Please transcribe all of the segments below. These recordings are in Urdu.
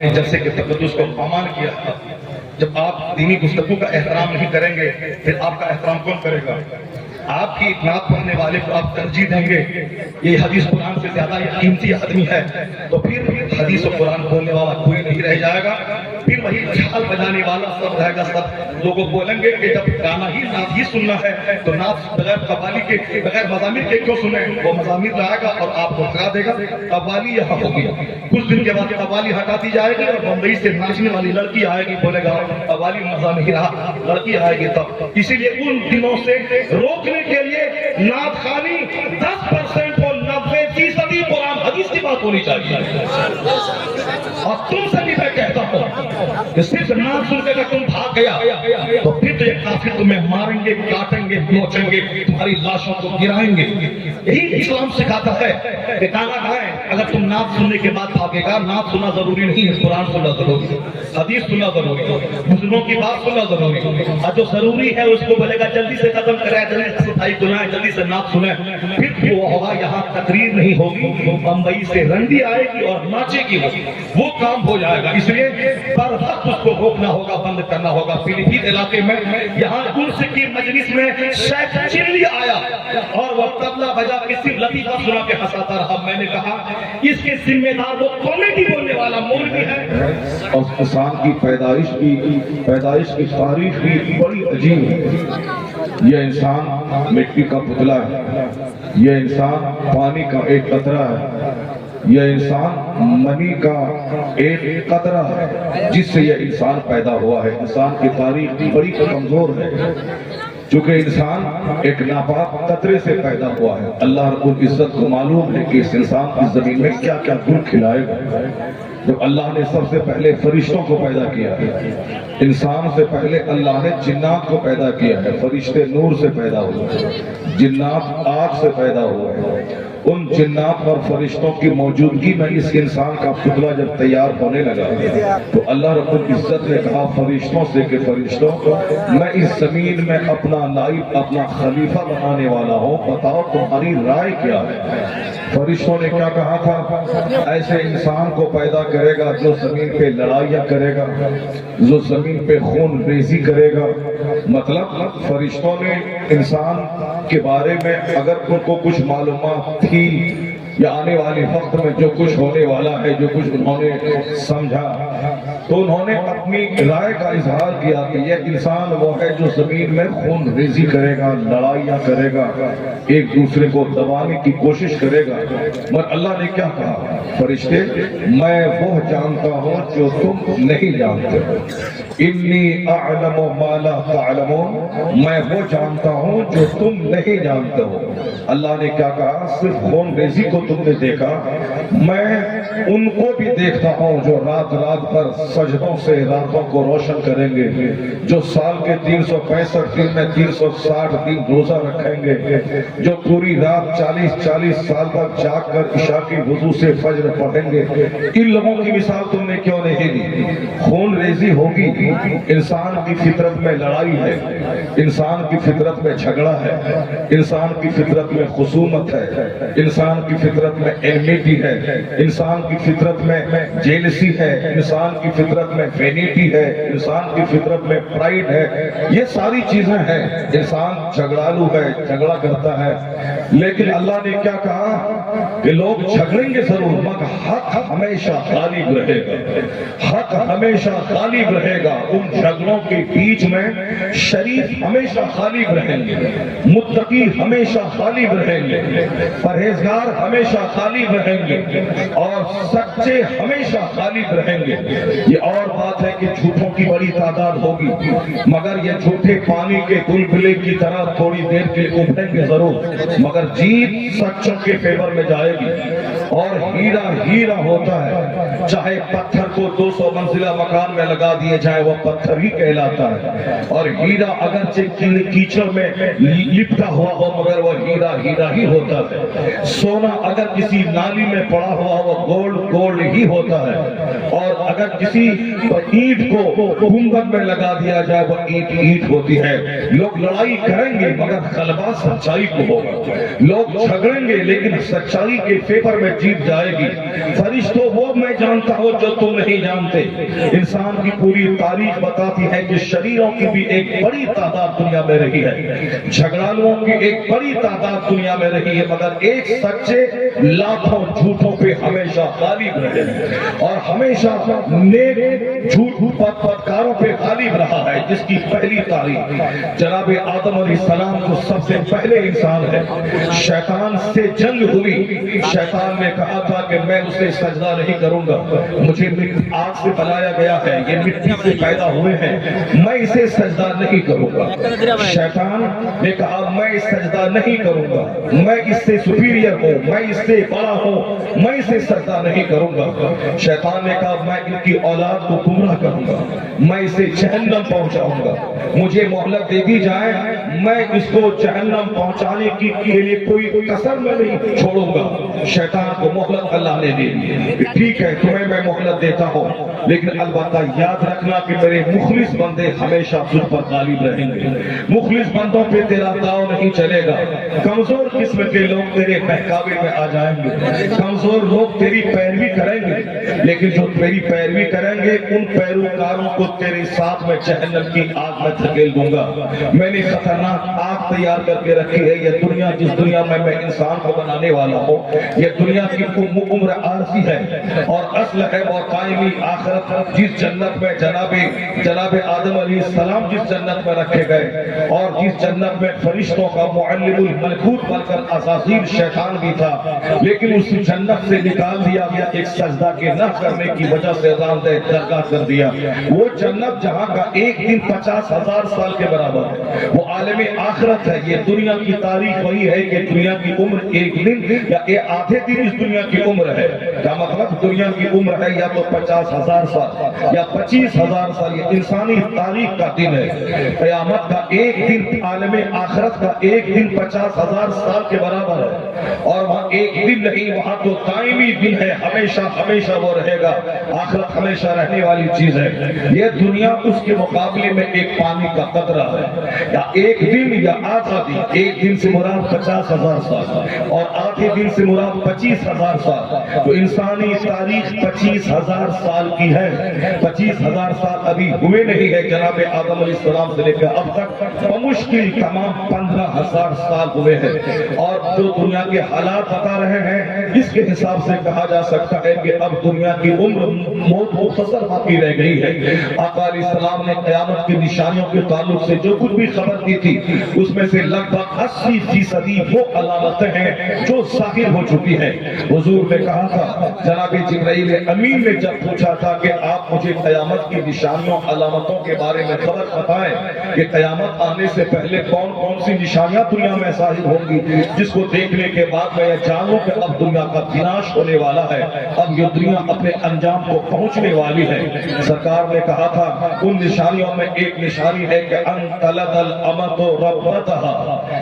جلسے کے تقدس کو پامال کیا تھا۔ جب آپ دینی گفتگو کا احترام نہیں کریں گے پھر آپ کا احترام کون کرے گا؟ آپ کی نعت پڑھنے والے کو آپ ترجیح دیں گے یہ حدیث قرآن سے زیادہ یہ قیمتی آدمی ہے، تو پھر حدیث و قرآن بولنے والا کوئی نہیں رہ جائے گا۔ پھر وہی جھال بجانے والا سب رہے گا۔ سب لوگوں بولیں گے کہ جب گانا ہی نعت ہی سننا ہے تو نعت بغیر قوالی کے بغیر مزامیر کے کیوں سنیں؟ وہ مزامیر لائے گا اور آپ کو ہٹا دے گا۔ قوالی یہاں ہوگی، کچھ دن کے بعد قوالی ہٹا دی جائے گی اور بمبئی سے ناچنے والی لڑکی آئے گی، بولے گا قوالی مزامیر لڑکی آئے گی تب۔ اسی لیے ان دنوں سے روکنے کے لیے نعت خوانی 10% اور 90% قرآن حدیث کی بات ہونی چاہیے۔ اور تم سے بھی میں کہتا ہوں کہ صرف نعت سن کے اگر تم بھاگ گیا تو پھر تو یہ کافر تمہیں ماریں گے، کاٹیں گے، نوچیں گے، تمہاری لاشوں کو گرائیں گے۔ یہی اسلام سکھاتا ہے کہ گانا گائیں، اگر تم نعت سننے کے بعد بھاگے گا، نعت سننا ضروری نہیں ہے، قرآن سننا ضروری ہے، حدیث سننا ضروری ہے، بزرگوں کی بات سننا ضروری ہے۔ اور جو ضروری ہے اس کو بولے گا جلدی سے ختم کریں، جلدی سے صفائی سنائیں، جلدی سے نعت سنیں، پھر وہ ہوگا یہاں تقریر نہیں ہوگی، بمبئی سے رنڈی آئے گی اور ناچے گی، وہ کام ہو جائے گا۔ اس لیے پر وقت اس کو روکنا ہوگا، بند کرنا ہوگا۔ پیلی بھیت علاقے میں یہاں انس کی مجلس میں شیخ چلی آیا اور وہ طبلہ بجا کے صرف لطیفہ سنا کے ہنساتا رہا۔ میں نے کہا اس کے ذمہ دار وہ کامیڈی بولنے والا مولوی ہے۔ اور انسان کی پیدائش کی تاریخ بھی بڑی عجیب ہے۔ یہ انسان مٹی کا پتلا ہے، یہ انسان پانی کا ایک قطرہ ہے، یہ انسان منی کا ایک قطرہ ہے جس سے یہ انسان پیدا ہوا ہے۔ انسان کی تاریخ بڑی کمزور ہے چونکہ انسان ایک ناپاک قطرے سے پیدا ہوا ہے۔ اللہ رب العزت کو معلوم ہے کہ اس انسان کی زمین میں کیا کیا گل کھلائے گا۔ جب اللہ نے سب سے پہلے فرشتوں کو پیدا کیا ہے، انسان سے پہلے اللہ نے جنات کو پیدا کیا ہے۔ فرشتے نور سے پیدا ہوئے، جنات آگ سے پیدا ہوئے۔ ان جنات اور فرشتوں کی موجودگی میں اس انسان کا پتلا جب تیار ہونے لگا تو اللہ رب العزت نے کہا فرشتوں سے کہ فرشتوں میں اس زمین میں اپنا نائب، اپنا خلیفہ بنانے والا ہوں، بتاؤ تمہاری رائے کیا ہے؟ فرشتوں نے کیا کہا تھا؟ ایسے انسان کو پیدا کرے گا جو زمین پہ لڑائیاں کرے گا، جو زمین پہ خون ریزی کرے گا۔ مطلب فرشتوں نے انسان کے بارے میں اگر ان کو کچھ معلومات تھی یا آنے والے وقت میں جو کچھ ہونے والا ہے، جو کچھ انہوں نے سمجھا، تو انہوں نے اپنی رائے کا اظہار کیا کہ یہ انسان وہ ہے جو زمین میں خون ریزی کرے گا، لڑائیاں کرے گا، ایک دوسرے کو دبانے کی کوشش کرے گا۔ مگر اللہ نے کیا کہا؟ فرشتے میں وہ جانتا ہوں جو تم نہیں جانتے ہو، انی اعلم ما لا تعلمون، میں وہ جانتا ہوں جو تم نہیں جانتے ہو۔ اللہ نے کیا کہا؟ صرف خون ریزی کو تم نے دیکھا، میں ان کو بھی دیکھتا ہوں جو رات رات پر سجدوں سے راتوں کو روشن کریں گے، جو سال کے 365 دن میں 360 دن روزہ رکھیں گے، جو پوری رات 40 سال تک جاگ کر عشاء کی وضو سے فجر پڑھیں گے۔ ان لوگوں کی مثال تم نے کیوں نہیں دی؟ خون ریزی ہوگی، انسان کی فطرت میں لڑائی ہے، انسان کی فطرت میں جھگڑا ہے، انسان کی فطرت میں خصومت ہے، انسان کی فطرت میں انمیٹی ہے، انسان کی فطرت میں جیلسی ہے، انسان کی فطرت میں وینیٹی ہے، انسان کی فطرت میں پرائیڈ ہے۔ یہ ساری چیزیں ہیں، انسان جھگڑالو ہے، جھگڑا کرتا ہے۔ لیکن اللہ نے کیا کہا کہ لوگ جھگڑیں گے ضرور مگر حق ہمیشہ غالب رہے گا، حق ہمیشہ غالب رہے گا۔ ان جھگڑوں کے بیچ میں شریف ہمیشہ غالب رہیں گے، متقی ہمیشہ غالب رہیں گے، پرہیزگار ہمیشہ غالب رہیں گے اور سچے ہمیشہ غالب رہیں گے۔ یہ اور بات ہے کہ جھوٹوں کی بڑی تعداد ہوگی مگر یہ جھوٹے پانی کے بلبلے کی طرح تھوڑی دیر کے لیے ابھریں گے ضرور، مگر جیت سچوں کے فیور میں جائے گی۔ اور ہیرا ہیرا ہوتا ہے، چاہے پتھر کو 200 منزلہ مکان میں لگا دیے جائے وہ پتھر ہی کہلاتا ہے، اور ہیرا اگرچہ کیچڑ میں لپٹا ہوا ہو مگر وہ ہیرا ہیرا ہی ہوتا ہے۔ سونا اگر کسی نالی میں پڑا ہوا وہ گولڈ ہی ہوتا ہے، اور اگر کسی اینٹ کو گنبد میں لگا دیا جائے وہ اینٹ ہوتی ہے. لوگ لڑائی کریں گے مگر غلبہ سچائی کو ہوگا. لوگ جھگڑیں گے لیکن سچائی کے فیور میں جیت جائے گی. فرشتوں وہ میں جانتا ہوں جو تم نہیں جانتے. انسان کی پوری تاریخ بتاتی ہے کہ شریروں کی بھی ایک بڑی تعداد دنیا میں رہی ہے, جھگڑالوں کی ایک بڑی تعداد دنیا میں رہی ہے, مگر ایک سچے لاکھوں جھوٹوں پہ ہمیشہ غالب رہے اور ہمیشہ نیک جھوٹ پتکاروں پہ غالب رہا ہے. جس کی پہلی تاریخ جناب آدم علیہ السلام جو سب سے پہلے انسان ہے, شیطان سے جنگ ہوئی. شیطان نے کہا تھا کہ میں اسے سجدہ نہیں کروں گا, مجھے آگ سے بنایا گیا ہے, یہ مٹی سے پیدا ہوئے ہیں, میں اسے سجدہ نہیں کروں گا. شیطان نے کہا میں سجدہ نہیں کروں گا, میں اس سے سپیریئر ہوں, میں اس سے بڑا ہوں, میں اسے سجدہ نہیں کروں گا. شیطان نے کہا میں ان کی اولاد کو گمراہ کروں گا, میں اسے جہنم پہنچاؤں گا, مجھے مہلت دے دی جائے, میں اس کو جہنم پہنچانے کے لیے کوئی کسر میں نہیں چھوڑوں گا. شیطان کو مہلت اللہ نے دے دی. ٹھیک ہے تمہیں میں مہلت دیتا ہوں, لیکن البتہ یاد رکھنا کہ میرے مخلص بندے ہمیشہ تجھ پر غالب رہیں گے. مخلص بندوں پہ تیرا داؤ نہیں چلے گا. کمزور قسم کے لوگ تیرے بہکاوے میں آ جائیں گے, کمزور لوگ تیری پیروی کریں گے, لیکن جو تیری پیروی کریں گے ان پیروکاروں کو تیرے ساتھ میں جہنم کی آگ میں دھکیل دوں گا. میں نے خطرناک آگ تیار کر کے رکھی ہے. یہ دنیا جس دنیا میں میں انسان کو بنانے والا ہوں, یہ دنیا کی عمر عارضی ہے اور اصل ہے اور قائمی آخرت. جس جنت میں جناب آدم علیہ السلام جس جنت میں رکھے گئے اور جس جنت میں فرشتوں کا معلم الملکوت بن کر عزازیل شیطان بھی تھا, لیکن اس جنت سے نکال دیا گیا ایک سجدہ کے نہ کرنے کی وجہ سے عذاب دہ درگاہ کر دیا. وہ جنت جہاں کا ایک دن 50,000 سال کے برابر ہے, وہ عالم آخرت ہے. یہ دنیا کی تاریخ وہی ہے کہ دنیا کی عمر ایک دن یا آدھے دن اس دنیا کی عمر ہے. کیا مطلب دنیا کی عمر ہے یا تو 50,000 سال یا 25,000 سال. یہ انسانی تاریخ کا دن ہے. قیامت کا ایک دن عالم آخرت کا ایک دن 50,000 سال کے برابر ہے, اور وہاں ایک دن نہیں, وہاں تو دائمی دن ہے, ہمیشہ ہمیشہ وہ رہے گا. آخرت ہمیشہ رہنے والی چیز ہے. یہ دنیا اس کے مقابلے میں ایک پانی کا قطرہ ہے, یا ایک دن یا آدھا دن. ایک دن سے مراد 50,000 سال اور آدھے دن سے مراد 25,000 سال. تو انسانی تاریخ 25,000 سال کی ہے. 25,000 سال ابھی ہوئے نہیں ہے جناب آدم علیہ السلام سے لے کر اب تک, بمشکل تمام 15,000 سال ہوئے ہیں. اور جو دنیا کے حالات بتا رہے ہیں اس کے حساب سے کہا جا سکتا ہے کہ اب دنیا کی عمر موت مختصر باقی رہ گئی ہے. آقا علیہ السلام نے قیامت کی نشانیوں کے تعلق سے جو کچھ بھی خبر دی تھی اس میں سے لگ بھگ 80% وہ علامتیں ہیں جو ظاہر ہو چکی ہیں. حضور نے کہا تھا, جناب جبرائیل امین نے جب پوچھا تھا کہ آپ مجھے قیامت کی نشانیوں علامتوں کے بارے میں خبر بتائیں کہ قیامت آنے سے پہلے کون کون سی نشانیاں دنیا میں ظاہر ہوں گی جس کو دیکھنے کے بعد میں یہ جانوں کہ اب دنیا کا وناش ہونے والا ہے, اب یہ دنیا اپنے انجام کو پہنچنے والی ہے. سرکار نے کہا تھا ان نشانیوں میں ایک نشانی ہے کہ ان تلد الامۃ ربتہا,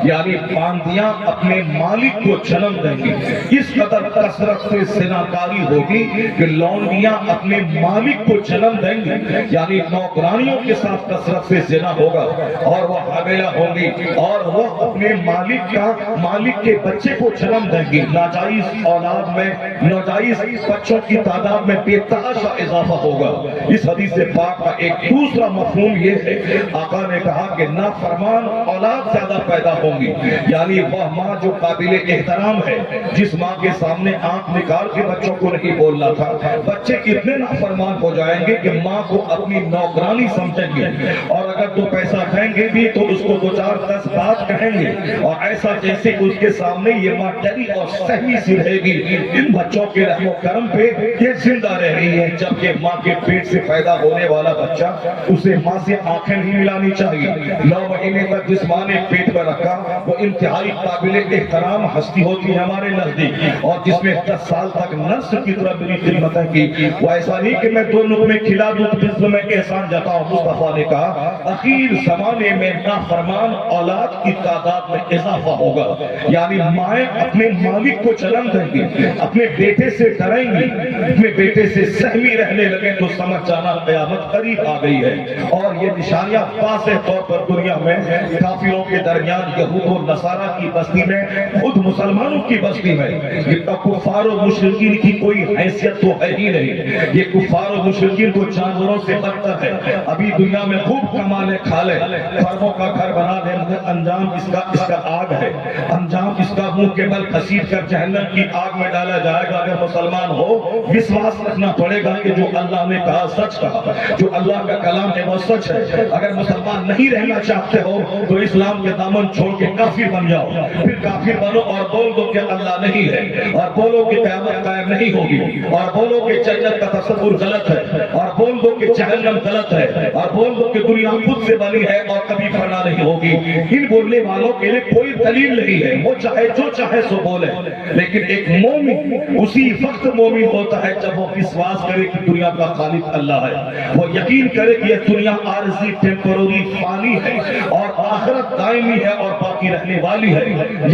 یعنی باندیاں اپنے مالک کو جنم دیں گی. اس قدر کثرت سے زناکاری ہوگی کہ لونڈیاں اپنے مالک کو جنم دیں گی, یعنی نوکرانیوں کے ساتھ کثرت سے زنا ہوگا اور وہ حاملہ ہوں گی اور وہ اپنے مالک کے بچے کو جنم دیں گی. ناجائز اولاد میں ناجائز بچوں کی تعداد میں بے تحاشا اضافہ ہوگا. اس حدیث پاک کا ایک دوسرا مفہوم یہ ہے, آقا نے کہا کہ نافرمان اولاد زیادہ پیدا ہوں گی, یعنی وہ ماں جو قابل احترام ہے, جس ماں کے سامنے آنکھ نکال کے بچوں کو نہیں بولنا تھا, بچے کتنے نافرمان ہو جائیں گے کہ ماں کو اپنی نوکرانی سمجھیں گے, اور اگر تو پیسہ کہیں گے بھی تو اس کو 2-4-10 بات کہیں گے, اور ایسا جیسے اس کے سامنے یہ ماں ڈری اور سہمی سی رہے گی. ان بچوں کے رحم و کرم پہ یہ زندہ رہ رہی ہے, جبکہ ماں کے پیٹ سے پیدا ہونے والا بچہ اسے ماں سے آنکھیں نہیں ملانی چاہیے. 9 مہینے تک جس ماں نے پیٹ پر رکھا وہ انتہائی قابل احترام ہستی ہوتی ہے ہمارے نزدیک, اور جس میں 10 سال تک نرس کی طرح میری خدمتیں کی. وہ ایسا نہیں کہ میں 2 لقمے کھلا دوں تو میں احسان جتاؤں. مصطفیٰ نے کہا اخیر زمانے میں نافرمان اولاد کی تعداد میں اضافہ ہوگا, یعنی مائیں اپنے ممالک کو چلن دیں گے، اپنے بیٹے سے ڈریں گی، اپنے بیٹے سے سہمی رہنے لگے تو سمجھ جانا قیامت قریب آ گئی ہے۔ اور یہ نشانیاں واضح طور پر دنیا میں کافروں کے درمیان یہود و نصارہ کی بستی میں، خود مسلمانوں کی بستی میں یہ کفار و مشرکین کی کوئی حیثیت تو ہے ہی نہیں۔ یہ کفار و مشرکین تو جانوروں سے بدتر ہے۔ ابھی دنیا میں خوب کما لے کھا لے، فرموں کا گھر بنا لے، مگر انجام اس کا آگ ہے، انجام اس کا منہ کے بل گھسیٹ کر جہنم کی آگ میں ڈالا جائے گا۔ اگر مسلمان ہو وشواس رکھنا پڑے گا کہ جو اللہ نے کہا سچ کہا، جو اللہ کا کلام ہے وہ سچ ہے۔ اگر مسلمان نہیں رہنا چاہتے ہو تو اسلام کے دامن چھوڑ کے کافر بن جاؤ، پھر کافر بنو اور بول دو کہ اللہ نہیں ہے، اور بولو کہ قیامت قائم نہیں ہوگی، اور بولو کہ جنت کا تصور غلط ہے، اور بول دو کہ جہنم غلط ہے، اور بول دو کہ دنیا خود سے بنی ہے اور کبھی فنا نہیں ہوگی۔ ان بولنے والوں کے لیے کوئی دلیل نہیں ہے، وہ چاہے جو چاہے سو بولے، لیکن ایک مومن اسی وقت مومن ہوتا ہے جب وہ وشواس کرے کہ دنیا کا خالق اللہ ہے، وہ یقین کرے کہ یہ دنیا عارضی ٹیمپرری فانی ہے اور آخرت دائمی ہے اور باقی رہنے والی ہے۔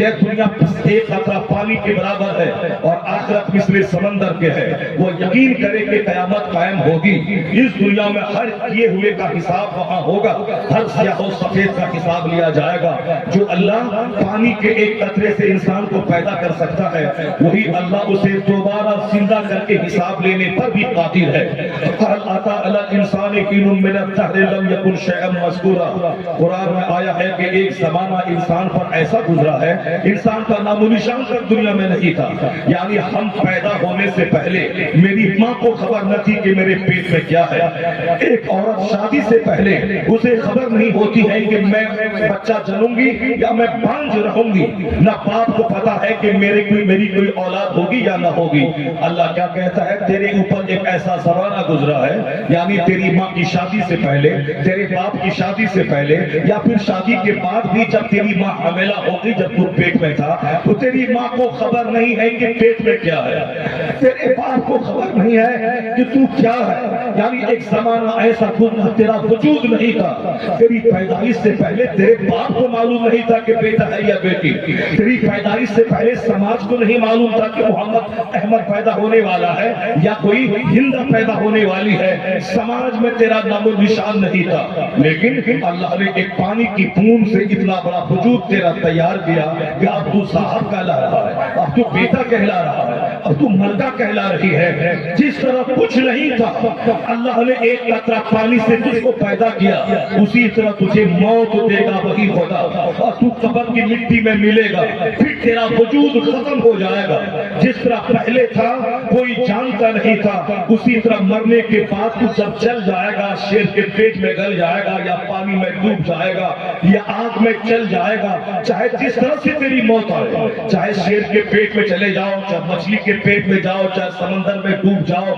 یہ دنیا ایک قطرہ پانی کے برابر ہے اور آخرت مثل سمندر کے ہے۔ وہ یقین کرے کہ قیامت قائم ہوگی، اس دنیا میں ہر کیے ہوئے کا حساب وہاں ہوگا، ہر سیاہ و سفید کا حساب لیا جائے گا۔ جو اللہ پانی کے ایک قطرے سے انسان کو پیدا کر سکتا ہے، وہی اللہ اسے دوبارہ زندہ کر کے حساب لینے پر بھی قادر ہے۔ هل أتى على الإنسان حين من الدهر لم يكن شيئا مذكورا۔ قرآن میں آیا ہے کہ ایک زمانہ انسان پر ایسا گزرا ہے، انسان کا نام و نشان تک دنیا میں نہیں تھا، یعنی ہم پیدا ہونے سے پہلے میری ماں کو خبر نہ تھی کہ میرے پیٹ میں کیا ہے۔ ایک عورت شادی سے پہلے اسے خبر نہیں ہوتی ہے کہ میں بچہ جنوں گی یا میں بانجھ رہوں گی، نہ باپ کو پتا ہے کہ میری کوئی اولاد ہوگی یا نہ ہوگی۔ اللہ کیا کہتا ہے، تیرے اوپر ایک ایسا زمانہ گزرا ہے، یعنی تیری ماں کی شادی سے پہلے، تیرے باپ کی شادی سے پہلے، یا پھر شادی کے بعد بھی جب تیری ماں حاملہ ہوگی، جب تو پیٹ میں تھا تو تیری ماں کو خبر نہیں ہے کہ پیٹ میں کیا ہے، تیرے باپ کو خبر نہیں ہے کہ تو کیا ہے۔ یعنی ایک زمانہ ایسا گزرا تیرا وجود نہیں تھا، تیری پیدائش سے پہلے تیرے باپ کو معلوم نہیں تھا کہ بیٹا ہے یا بیٹی، تیری پیدائش سے پہلے سماج کو نہیں معلوم تھا کہ محمد احمد پیدا ہونے والا ہے یا کوئی ہند پیدا ہونے والی ہے، سماج میں تیرا نام و نشان نہیں تھا، لیکن اللہ نے ایک پانی کی بوند سے اتنا بڑا وجود تیرا تیار کیا کہ اب تو صاحب کہلا رہا ہے، اب تو بیٹا کہلا رہا ہے، اب تو مردہ کہلا رہی ہے۔ جس طرح کچھ نہیں تھا اللہ نے ایک قطرہ پانی سے تجھ کو پیدا کیا، اسی طرح تجھے موت دے گا وہی خدا، اور تو قبر کی مٹی میں ملے گا، پھر تیرا وجود ختم ہو جائے گا۔ جس طرح پہلے تھا کوئی جانتا نہیں تھا، اسی طرح مرنے کے بعد تو جب چل جائے گا، شیر کے پیٹ میں گل جائے گا یا پانی میں ڈوب جائے گا یا آگ میں چل جائے گا، چاہے جس طرح سے تیری موت آئے، چاہے شیر کے پیٹ میں چلے جاؤ، چاہے مچھلی کے پیٹ میں جاؤ، چاہے سمندر میں ڈوب جاؤ،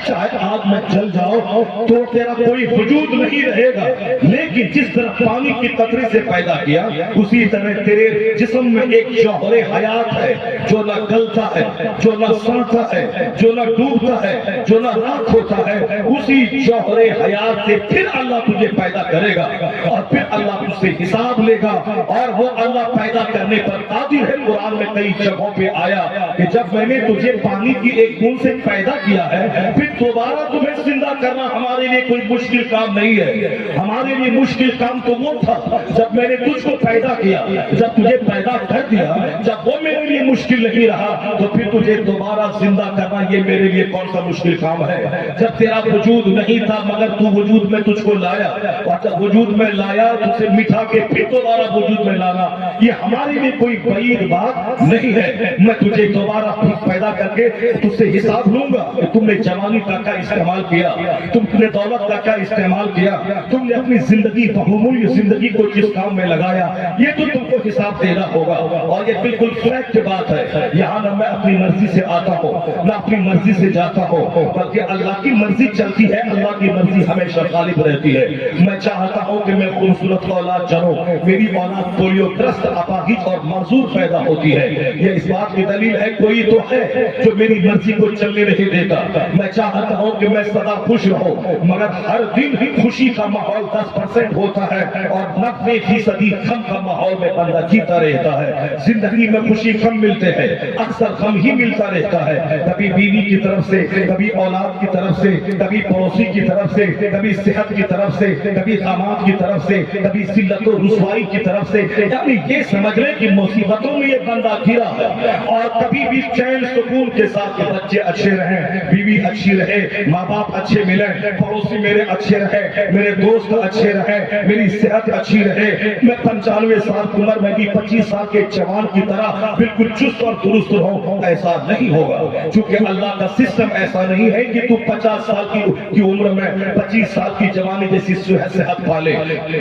چاہے آگ میں چل جاؤ، تو تیرا کوئی وجود نہیں رہے گا۔ لیکن جس طرح پانی کی قطرے سے پیدا کیا، اسی طرح تیرے جسم میں ایک جوہر حیات ہے جو نہ گلتا ہے، جو نہ سڑتا ہے، جو نہ ڈوبتا ہے، جو نہ راکھ ہوتا ہے، اسی جوہر حیات سے پھر اللہ تجھے پیدا کرے گا اور پھر اللہ تجھ سے حساب لے گا، اور وہ اللہ پیدا کرنے پر قادر ہے۔ قرآن میں کئی جگہوں پہ آیا کہ جب میں نے تجھے پانی کی ایک بوند سے پیدا کیا ہے، پھر دوبارہ تمہیں زندہ کرنا ہمارے لیے کوئی مشکل کام نہیں ہے۔ ہمارے لیے مشکل کام تو وہ تھا جب میں نے تجھ کو پیدا کیا، جب تجھے پیدا کر دیا، جب وہ میرے لیے مشکل نہیں رہا تو پھر تجھے دوبارہ زندہ کرنا یہ میرے لیے کون سا مشکل کام ہے۔ جب تیرا وجود نہیں تھا مگر تو وجود میں تجھ کو لایا، اور جب وجود میں لایا تو اسے مٹھا کے پھر دوبارہ وجود میں لانا یہ ہمارے لیے کوئی بعید بات نہیں ہے۔ میں تجھے دوبارہ پیدا کر کے تجھ سے حساب لوں گا کہ تم نے جوانی کا کیا استعمال کیا، تم نے دولت کا کیا استعمال کیا، تم نے اپنی زندگی بہمولی زندگی کو جس کام میں لگایا، یہ تو تم کو حساب دینا ہوگا۔ اور یہ بالکل فیکٹ بات ہے، یہاں نہ میں اپنی مرضی سے آتا ہوں نہ اپنی مرضی سے جاتا ہوں، بلکہ اللہ کی مرضی چلتی ہے، اللہ کی مرضی ہمیشہ غالب رہتی ہے۔ میں چاہتا ہوں کہ میں خوبصورت اولاد جنوں، میری اولاد پولیو گرست، اپاہج اور معذور پیدا ہوتی ہے، یہ اس بات کی دلیل ہے کوئی تو ہے جو میری مرضی کو چلنے نہیں دیتا۔ میں چاہتا ہوں کہ میں سدا خوش رہوں، مگر ہر دن ہی خوشی کا ماحول 10% ہوتا ہے اور 90% غم کا ماحول میں بندہ جیتا رہتا ہے۔ زندگی میں خوشی خوشی کم ملتے ہیں، اکثر غم ہی ملتا رہتا ہے، کبھی بیوی کی طرف سے، کبھی اولاد کی طرف سے، کبھی پڑوسی کی طرف سے، کبھی صحت کی طرف سے، کبھی داماد کی طرف سے، کبھی ذلت و رسوائی کی طرف سے، یعنی یہ سمجھ لیں کہ مصیبتوں میں یہ بندہ گھرا ہے۔ اور کبھی بھی چین سکون کے ساتھ کہ بچے اچھے رہیں، بیوی اچھی رہے، ماں باپ اچھے ملیں، پڑوسی میرے اچھے رہے، میرے دوست اچھے رہے، میری صحت اچھی رہے، میں 95 سال کی عمر میں بھی 25 سال کے جوان کی طرح بالکل چست اور درست رہوں، ایسا نہیں ہوگا، چونکہ اللہ کا سسٹم ایسا نہیں ہے کہ تو 50 سال کی عمر میں 25 سال کی جوانی جیسی صحت پالے،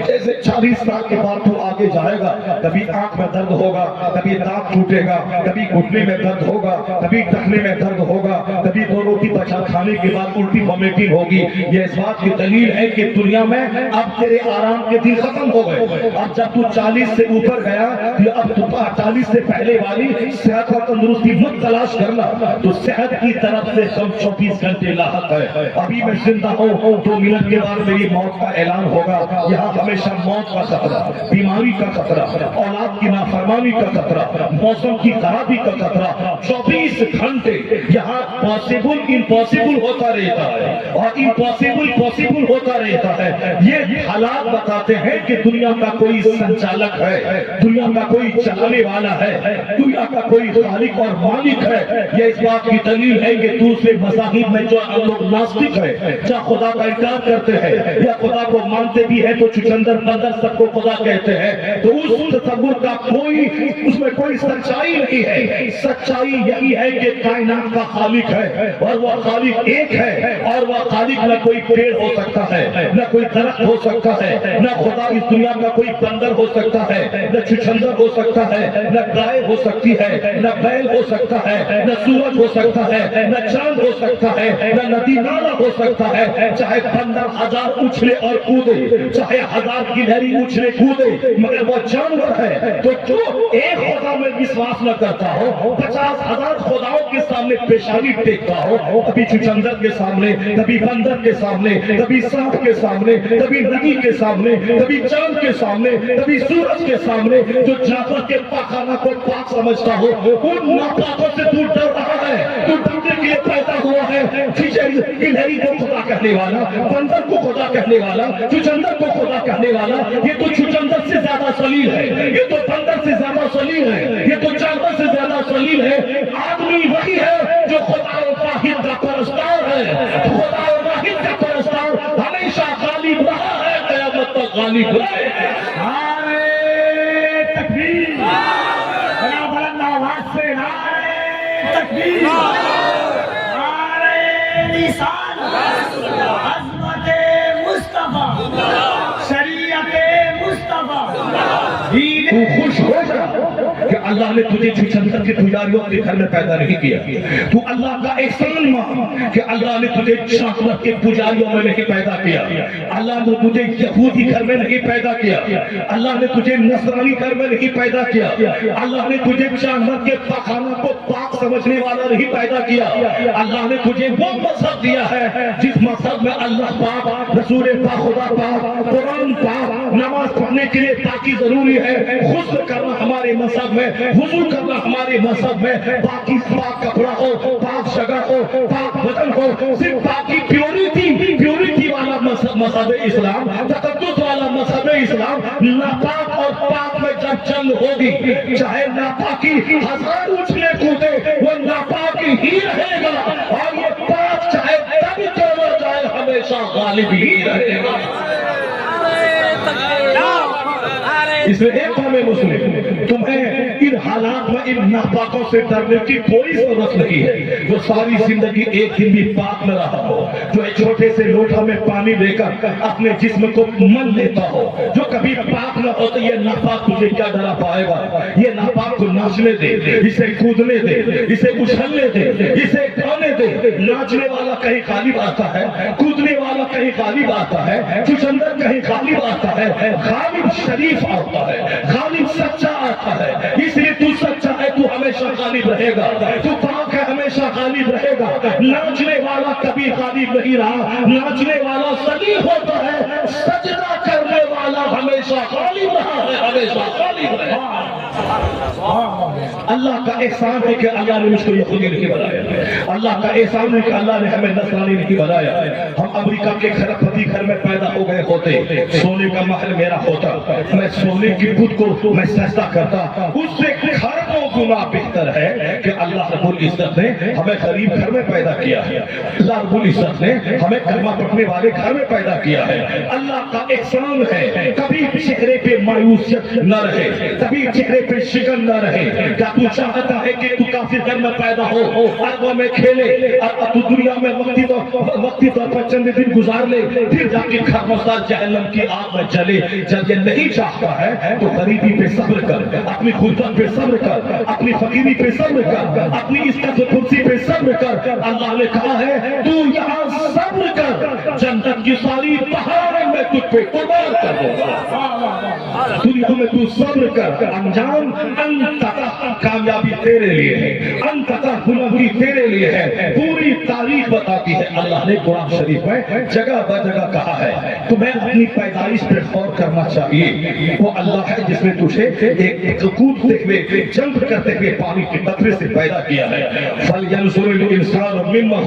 جیسے 40 سال کے بعد تو آگے جائے گا، کبھی آنکھ میں درد ہوگا، کبھی دانت ٹوٹے گا، کبھی گھٹنے میں درد ہوگا، کبھی ٹخنے میں درد ہوگا، کبھی دو روٹی بچا کھانے کے بعد الٹی ومیٹنگ ہوگی۔ یہ اس بات کی دلیل ہے کہ دنیا میں اب تیرے آرام کے دن ختم ہو گئے، اب جب تو 40 سے اوپر گیا، اب تو 40 سے پہلے والی صحت اور تندرستی مت تلاش کرنا، تو صحت کی طرف سے ہم 24 گھنٹے لاحق ہے۔ ابھی میں زندہ ہوں، 2 منٹ کے بعد میری موت کا اعلان ہوگا، یہاں ہمیشہ موت کا خطرہ، بیماری کا خطرہ، اولاد کی نافرمانی کا خطرہ، موسم کی خرابی کا خطرہ، 24 گھنٹے یہاں پاسبل امپاسبل ہوتا رہتا ہے اور امپاسبل پاسبل ہوتا رہتا ہے۔ یہ حالات بتاتے ہیں کہ دنیا کا کوئی سنچالک ہے، دنیا کا کوئی چلانے والا ہے، دنیا کا کوئی خالق اور مالک ہے۔ یہ اس بات کی دلیل ہے کہ دوسرے مذاہب میں جو ہم لوگ ناستک ہے، جہاں خدا کا انکار کرتے ہیں یا خدا کو مانتے بھی ہے تو چچندر بندر سب کو خدا کہتے ہیں، تو اس تصور کا اس میں کوئی سچائی نہیں ہے۔ سچائی یہی ہے کہ کائنات کا خالق ہے اور وہ خالق ایک ہے، اور وہ خالق نہ کوئی پیڑ ہو سکتا ہے، نہ کوئی درخت ہو سکتا ہے، نہ خدا اس دنیا کا کوئی بندر ہو سکتا ہے، نہ چچندر ہو سکتا ہے، نہ گائے ہو سکتی ہے، نہ بیل ہو سکتا ہے، نہ سورج ہو سکتا ہے، نہ چاند ہو سکتا ہے، نہ ندی نالا ہو سکتا ہے، چاہے 15,000 اچھلے اور کودے، چاہے 1000 کی لہری اچھلے کودے، مگر وہ جانور ہے۔ تو جو ایک خدا میں وشواس نہ کرتا ہو، 50,000 خداؤں کے سامنے پیشانی ٹیکتا ہو، کبھی چچندر کے سامنے، کبھی بندر کے سامنے، کبھی سانپ کے سامنے، کبھی ندی کے سامنے، کبھی چاند کے سامنے، کبھی سورج کے سامنے، جو جانور کے پاخانہ کو پاک سمجھتا ہو، ان ناپاکوں سے دور ڈر رہا ہے، تو ڈرنے کے لیے پیدا ہوا ہے۔ گلہری کو خدا کہنے والا، بندر کو خدا کہنے والا، چچندر کو خدا کہنے والا، یہ تو چچندر سے زیادہ ذلیل ہے، یہ تو بندر سے زیادہ ذلیل ہے، یہ تو جانور سے زیادہ ذلیل ہے۔ آدمی وہی ہے جو خدا واحد کا پرستار ہے، خدا واحد کا پرستار ہمیشہ غالب رہا ہے، قیامت تک غالب رہے۔ نعرے تکبیر، بڑا بلند آواز سے نعرے تکبیر، نعرے رسالت، عظمت مصطفیٰ، شریعت مصطفیٰ۔ تو خوش ہو جا کہ اللہ نے تجھے چچندر کے پجاریوں کے گھر میں پیدا نہیں کیا، تو اللہ کا احسان مان کہ اللہ نے تجھے جانور کے پجاریوں میں نہیں پیدا کیا، اللہ نے تجھے یہودی گھر میں نہیں پیدا کیا، اللہ نے تجھے نصرانی گھر میں نہیں پیدا کیا، اللہ نے تجھے جانور کے پاخانہ کو پاک سمجھنے والا نہیں پیدا کیا، اللہ نے تجھے وہ مذہب دیا ہے جس مذہب میں اللہ پاک، رسول پاک، خدا پاک، قرآن پاک، نماز پڑھنے کے لیے پاکی ضروری ہے، غسل کرنا ہمارے مذہب میں، وضو کرنا ہمارے مذہب میں، باقی پاک کپڑا ہو، پاک جگہ ہو، پاک بدن ہو، صرف باقی پیورٹی والا مذہب اسلام، تقدس والا مذہب اسلام۔ ناپاک اور پاک میں جب جنگ ہوگی، چاہے ناپاکی 1000 اچھلے کودے، وہ ناپاکی ہی رہے گا، اور یہ پاک چاہے تب توڑ جائے ہمیشہ غالب ہی رہے گا۔ اس لیے ایک قوم مسلم، تمہیں ان حالات میں ان ناپاکوں سے ڈرنے کی کوئی ضرورت نہیں ہے۔ جو ساری زندگی ایک دن بھی پاک نہ رہا ہو، جو ایک چھوٹے سے لوٹا میں پانی لے کر اپنے جسم کو مل لیتا ہو، جو کبھی پاک نہ ہو، تو یہ ناپاک تجھے کیا ڈرا پائے گا؟ یہ ناپاک کو ناچنے دے، اسے کودنے دے، اسے اچھلنے دے، اسے گانے دے۔ ناچنے والا کہیں غالب آتا ہے، کودنے والا کہیں غالب آتا ہے، چچندر کہیں غالب آتا ہے، غالب شریف آتا ہے، غالب سچا آتا ہے۔ اس لیے تو سچا ہے، تو ہمیشہ غالب رہے گا، تو پاک ہے، ہمیشہ غالب رہے گا۔ ناچنے والا کبھی غالب نہیں رہا، ناچنے والا ذلیل ہوتا ہے، سجدہ کرنے والا ہمیشہ غالب رہا ہے، ہمیشہ غالب رہے گا۔ اللہ کا احسان ہے کہ اللہ نے مجھ کو یہودی نہیں بنایا. اللہ کا احسان ہے کہ اللہ نے ہمیں نصرانی نہیں بنایا. ہم امریکہ کے کھرپتی گھر میں پیدا ہو گئے ہوتے, سونے کا محل میرا ہوتا, میں سونے کی بت کو میں سجدہ کرتا, اس سے کھربوں گنا بہتر ہے کہ اللہ رب العزت نے ہمیں غریب گھر میں پیدا کیا ہے. اللہ رب العزت نے ہمیں کلمہ پڑھنے والے گھر میں پیدا کیا ہے. اللہ کا احسان ہے. کبھی چہرے پہ مایوسیت نہ رہے, کبھی چہرے پہ شکن نہ رہے. کیا تو چاہتا ہے کہ تو کافر گھر میں پیدا ہو, اربوں میں کھیلے اور تو دنیا میں وقتی طور پر چند دن گزار لے, پھر جا کے خرمسار جہنم کی آگ میں جلے؟ جب یہ نہیں چاہتا ہے تو غریبی پہ صبر کر, اپنی غربت پہ صبر کر, اپنی فقیری پہ صبر کر, اپنی عزت و کرسی پہ صبر کر. اللہ نے کہا ہے تو یہاں صبر کر, جنت کی ساری پہاڑیں میں تجھ پہ قربان کر دوں گا. دنیا میں تو صبر کر, انجام انتقا کامیابی تیرے لیے ہے, انتقا بلندی تیرے لیے ہے. پوری تاریخ بتاتی ہے. اللہ نے قرآن شریف میں جگہ بہ جگہ کہا ہے تمہیں اپنی پیدائش پہ غور کرنا چاہیے. وہ اللہ ہے جس نے تجھے ایک کودتے ہوئے جمپ کرتے ہوئے پانی کے قطرے سے پیدا کیا ہے. فَلْيَنْظُرِ الْإِنسَانُ مِمَّا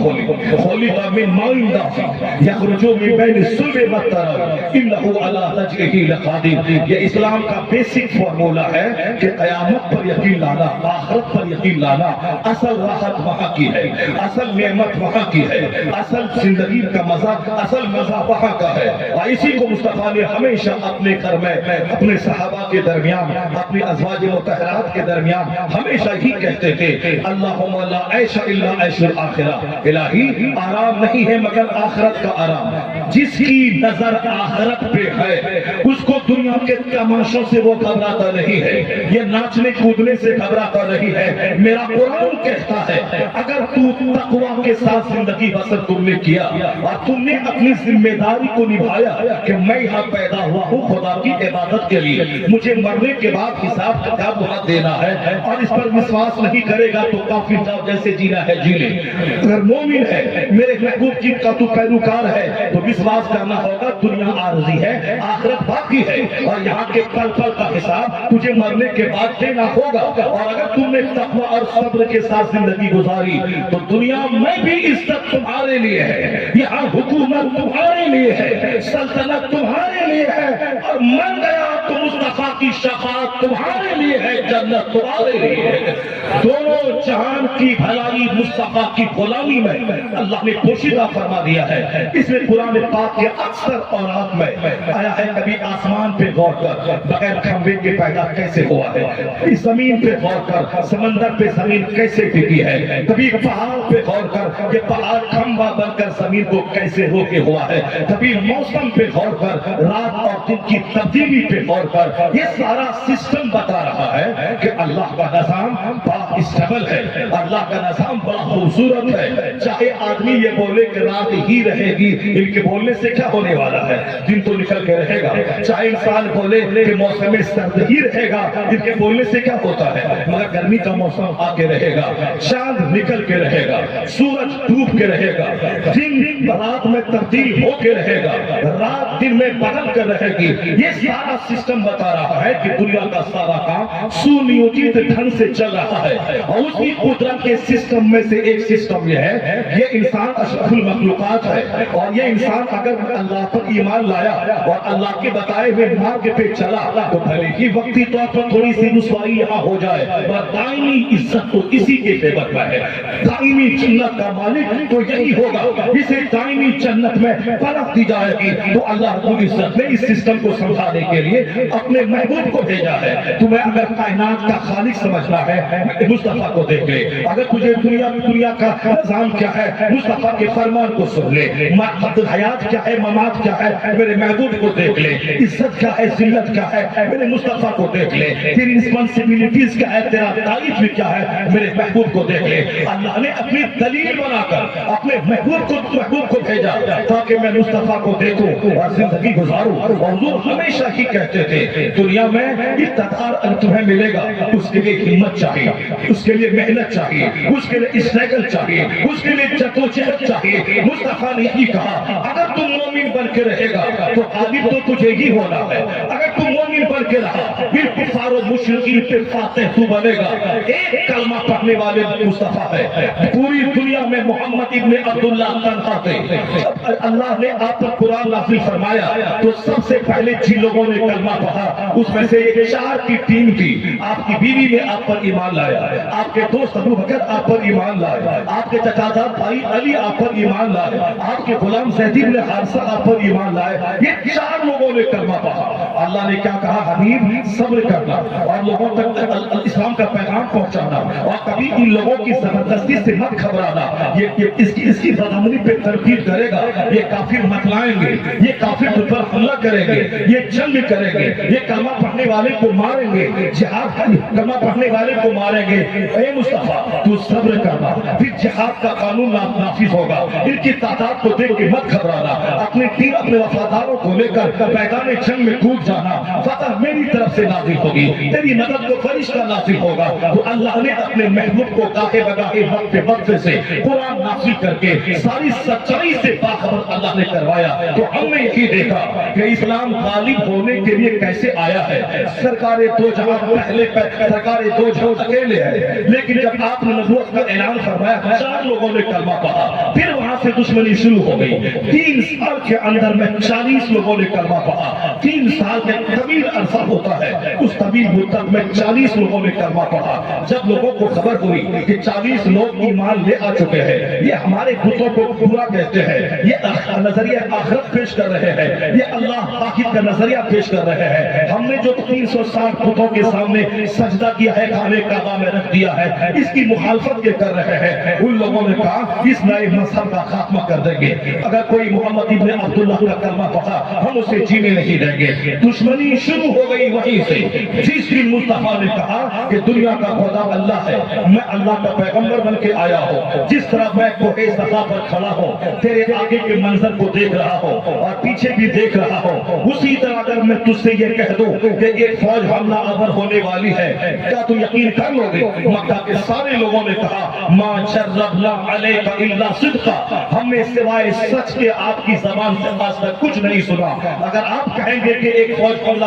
خُلِقَ مِن مَّاءٍ دَافِقٍ يَخْرُجُ مِن بَيْنِ الصُّلْبِ وَالتَّرَائِبِ إِنَّهُ عَلَىٰ رَجْعِهِ لَقَادِرٌ. یہ اسلام کا بیسک فارمولا ہے کہ قیامت پر یقین لانا, آخرت پر یقین لانا. اصل راحت وہاں کی ہے, اصل نعمت وہاں کی ہے, اصل زندگی کا مزہ, اصل مزہ وہاں کا ہے. اور اسی کو مصطفیٰ نے ہمیشہ اپنے گھر میں اپنے صحابہ کے درمیان, اپنی ازواج مطہرات کے درمیان ہمیشہ ہی کہتے تھے اللہم لا عیش الا عیش الآخرہ. الہی آرام نہیں ہے مگر آخرت کا آرام. جس کی نظر آخرت پہ ہے اس کو دنیا کے تماشوں سے وہ گھبراتا نہیں ہے, یہ ناچنے کودنے سے گھبراتا نہیں ہے. میرا قرآن کہتا ہے اگر تو تقوی کے ساتھ زندگی بسر تم نے کیا اور تم نے اپنی ذمہ داری کو نبھایا کہ میں یہاں پیدا ہوا ہوں خدا کی عبادت کے لیے, مجھے مرنے کے بعد حساب کتاب وہاں دینا ہے, اور اس پر وشواس نہیں کرے گا تو کافر جاؤ, جیسے جینا ہے جی لے. اگر مومن ہے, میرے محبوب کی کا تو پیروکار ہے, تو وشواس کرنا ہوگا دنیا عارضی ہے, آخرت باقی ہے, اور یہاں کے پل پل کا حساب تجھے مرنے کے بعد دینا ہوگا. اور اگر تم نے تقوی اور صبر کے ساتھ زندگی گزاری تو دنیا میں بھی عزت تمہارے لیے ہے, یہاں حکومت تمہارے لیے ہے, سلطنت تمہارے لیے ہے, اور من گیا تو مصطفیٰ کی شفاعت تمہارے لیے ہے, جنت تمہارے لیے ہے. دونوں جہان کی بھلائی مصطفیٰ کی غلامی میں اللہ نے پوشیدہ فرما دیا ہے. اس میں قرآن پاک کے اکثر اورات میں آیا ہے کبھی آسمان پہ غور کر بغیر کھمبے کے پیدا کیسے ہوا ہے, اس زمین پہ غور کر سمندر پہ زمین کیسے ٹکی ہے, کبھی پہاڑ پہ غور کر یہ پہاڑ کھمبا بن کر زمین کو کیسے ہو کے ہوا ہے, کبھی موسم پہ غور کر, رات اور دن کی تبدیلی پہ غور کر. یہ سارا سسٹم بتا رہا ہے کہ اللہ کا نظام بڑا اسٹیبل ہے, اللہ کا نظام بڑا خوبصورت ہے. چاہے آدمی یہ بولے کہ رات ہی رہے گی, ان کے بولنے سے کیا ہونے والا ہے, دن تو نکل کے رہے گا. چاہے انسان بولے کہ موسم سرد ہی رہے گا, ان کے بولنے سے کیا ہوتا ہے, مگر گرمی کا موسم آ کے رہے گا, چاند نکل کے رہے گا, سورج ڈوب کے رہے گا, دن رات میں تبدیل ہو کے رہے گا, رات دن میں بدل کر رہے گی. یہ سارا سسٹم بتا رہا ہے کہ دنیا کا سارا کام سنیوجت ڈھنگ سے چل رہا ہے. اور اس کی قدرت کے سسٹم میں سے ایک سسٹم یہ ہے, یہ انسان اشرف المخلوقات ہے, اور یہ انسان اگر اللہ پر ایمان لایا اور اللہ کے بتائے ہوئے مارگ پہ چلا تو بھلے ہی وقتی طور پر تھوڑی سی رسوائی یہاں ہو جائے, اور دائمی عزت تو اسی کے فیور میں ہے. دائمی جنت کا مالک تو یہی ہوگا, اسے دائمی جنت میں پناہ دی جائے گی. تو اللہ رب العزت نے اس سسٹم کو سمجھانے کے لیے اپنے محبوب کو بھیجا ہے. تمہیں اگر کائنات کا خالق سمجھنا ہے مصطفیٰ کو دیکھ لے, اگر تجھے دنیا کا نظام کیا ہے مصطفیٰ کے فرمان کو سن لے, حیات کیا ہے ممات کیا ہے میرے محبوب کو دیکھ لے, عزت کیا ہے ذلت کیا ہے میرے مصطفیٰ کو دیکھ لے, تیری رسپانسبلٹیز کیا ہے, تیرا تعریف بھی کیا ہے میرے محبوب کو دیکھ لے. اللہ نے اپنی دلیل بنا کر اپنے محبوب کو بھیجا تاکہ میں مصطفیٰ کو دیکھوں اور زندگی گزاروں. حضور ہمیشہ ہی کہتے تھے دنیا میں اقتدار اگر تمہیں ملے گا اس کے لیے ہمت چاہیے, اس کے لیے محنت چاہیے, اس کے لیے اسٹرگل چاہیے, اس کے لیے جدوجہد چاہیے. مصطفیٰ نے یہی کہا اگر تم مومن بن کے رہے گا تو غالب تو تجھے ہی ہونا ہے, اگر تم مومن نہیں بن کے رہا، پھر کفار و مشرکین پہ فاتح تو بنے گا۔ ایک کلمہ پڑھنے والے مصطفیٰ ہے، پوری دنیا میں محمد ابن عبداللہ تنہا تھے۔ جب اللہ نے آپ پر قرآن نازل فرمایا تو سب سے پہلے جن لوگوں نے کلمہ پڑھا اس میں سے ایک 4 کی ٹیم تھی۔ آپ کی بیوی نے آپ پر ایمان لایا، آپ کے دوست ابو بکر آپ پر ایمان لائے، آپ کے چچا جاد بھائی علی آپ پر ایمان لائے، آپ کے غلام زید بن حارثہ آپ پر ایمان لائے۔ یہ 4 لوگوں نے کلمہ پڑھا۔ اللہ نے کیا کہا؟ حبیب صبر کرنا اور لوگوں تک اسلام کا پیغام پہنچانا، اور کبھی ان لوگوں کی زبردستی سے مت گھبرانا۔ یہ اس کی بدعملی پہ تنقید کرے گا، یہ کافر متلائیں گے، یہ کافر تجھ پر حملہ کریں گے، یہ جنگ کریں گے، یہ کلمہ پڑھنے والے کو ماریں گے، جہاد کلمہ پڑھنے والے کو ماریں گے۔ اے مصطفیٰ تو صبر کرنا، پھر جہاد کا قانون نافذ ہوگا۔ ان کی تعداد کو دیکھ کے مت گھبرانا، اپنے ٹیم اپنے وفاداروں کو لے کر میدان جنگ میں کود جانا۔ فتح میری طرف سے نازل ہوگی، تیری مدد کو فرشتہ نازل ہوگا۔ تو اللہ نے اپنے محبوب کو گاہے بگاہے وقت سے قرآن نازل کر کے ساری سچائی سے باخبر اللہ نے کروایا۔ تو ہم نے یہی دیکھا کہ اسلام غالب ہونے کے لیے کیسے آیا ہے۔ سرکار دو جہاں پہلے سرکار دو جہاں اکیلے ہے، لیکن جب آپ نے نبوت کا اعلان فرمایا 4 لوگوں نے کلمہ پڑھا، پھر وہاں سے دشمنی شروع ہو گئی۔ 3 سال کے اندر میں 40 لوگوں نے کلمہ پڑھا۔ 3 سال کے طویل عرصہ ہوتا ہے، اس طویل مدت میں 40 لوگوں نے کلمہ پڑھا۔ جب لوگوں کو خبر ہوئی کہ 40 لوگ ایمان لے آ چکے ہیں، یہ ہمارے بتوں کو پورا کہتے ہیں، یہ نظریہ آخرت پیش کر رہے ہیں، یہ اللہ واحد کا نظریہ پیش کر رہے ہیں، ہم نے جو 360 بتوں کے سامنے سجدہ کیا ہے، خانہ کعبہ میں رکھ دیا ہے، اس کی مخالفت یہ کر رہے ہیں۔ ان لوگوں نے کہا اس نئے مذہب کا خاتمہ کر دیں گے، اگر کوئی محمد ابن عبداللہ کا کلمہ پڑھا ہم اسے جینے نہیں دیں گے۔ دشمنی شروع ہو گئی وہیں سے۔ جس دن مصطفیٰ نے کہا کہ دنیا کا خدا اللہ ہے، میں اللہ کا پیغمبر بن کے آیا ہوں، جس طرح میں کوہ صفا پر کھڑا ہوں، تیرے آگے کے منظر کو دیکھ رہا ہوں اور پیچھے بھی دیکھ رہا ہوں، اسی طرح اگر میں تجھ سے یہ کہہ دوں کہ ایک فوج حملہ آور ہونے والی ہے، کیا تم یقین کر لو گے؟ مکہ کے سارے لوگوں نے کہا ما جربنا علیک الا صدقا، ہم نے سوائے سچ کے آپ کی زبان سے آج تک کچھ نہیں سنا۔ اگر آپ کہیں گے کہ ایک فوج حملہ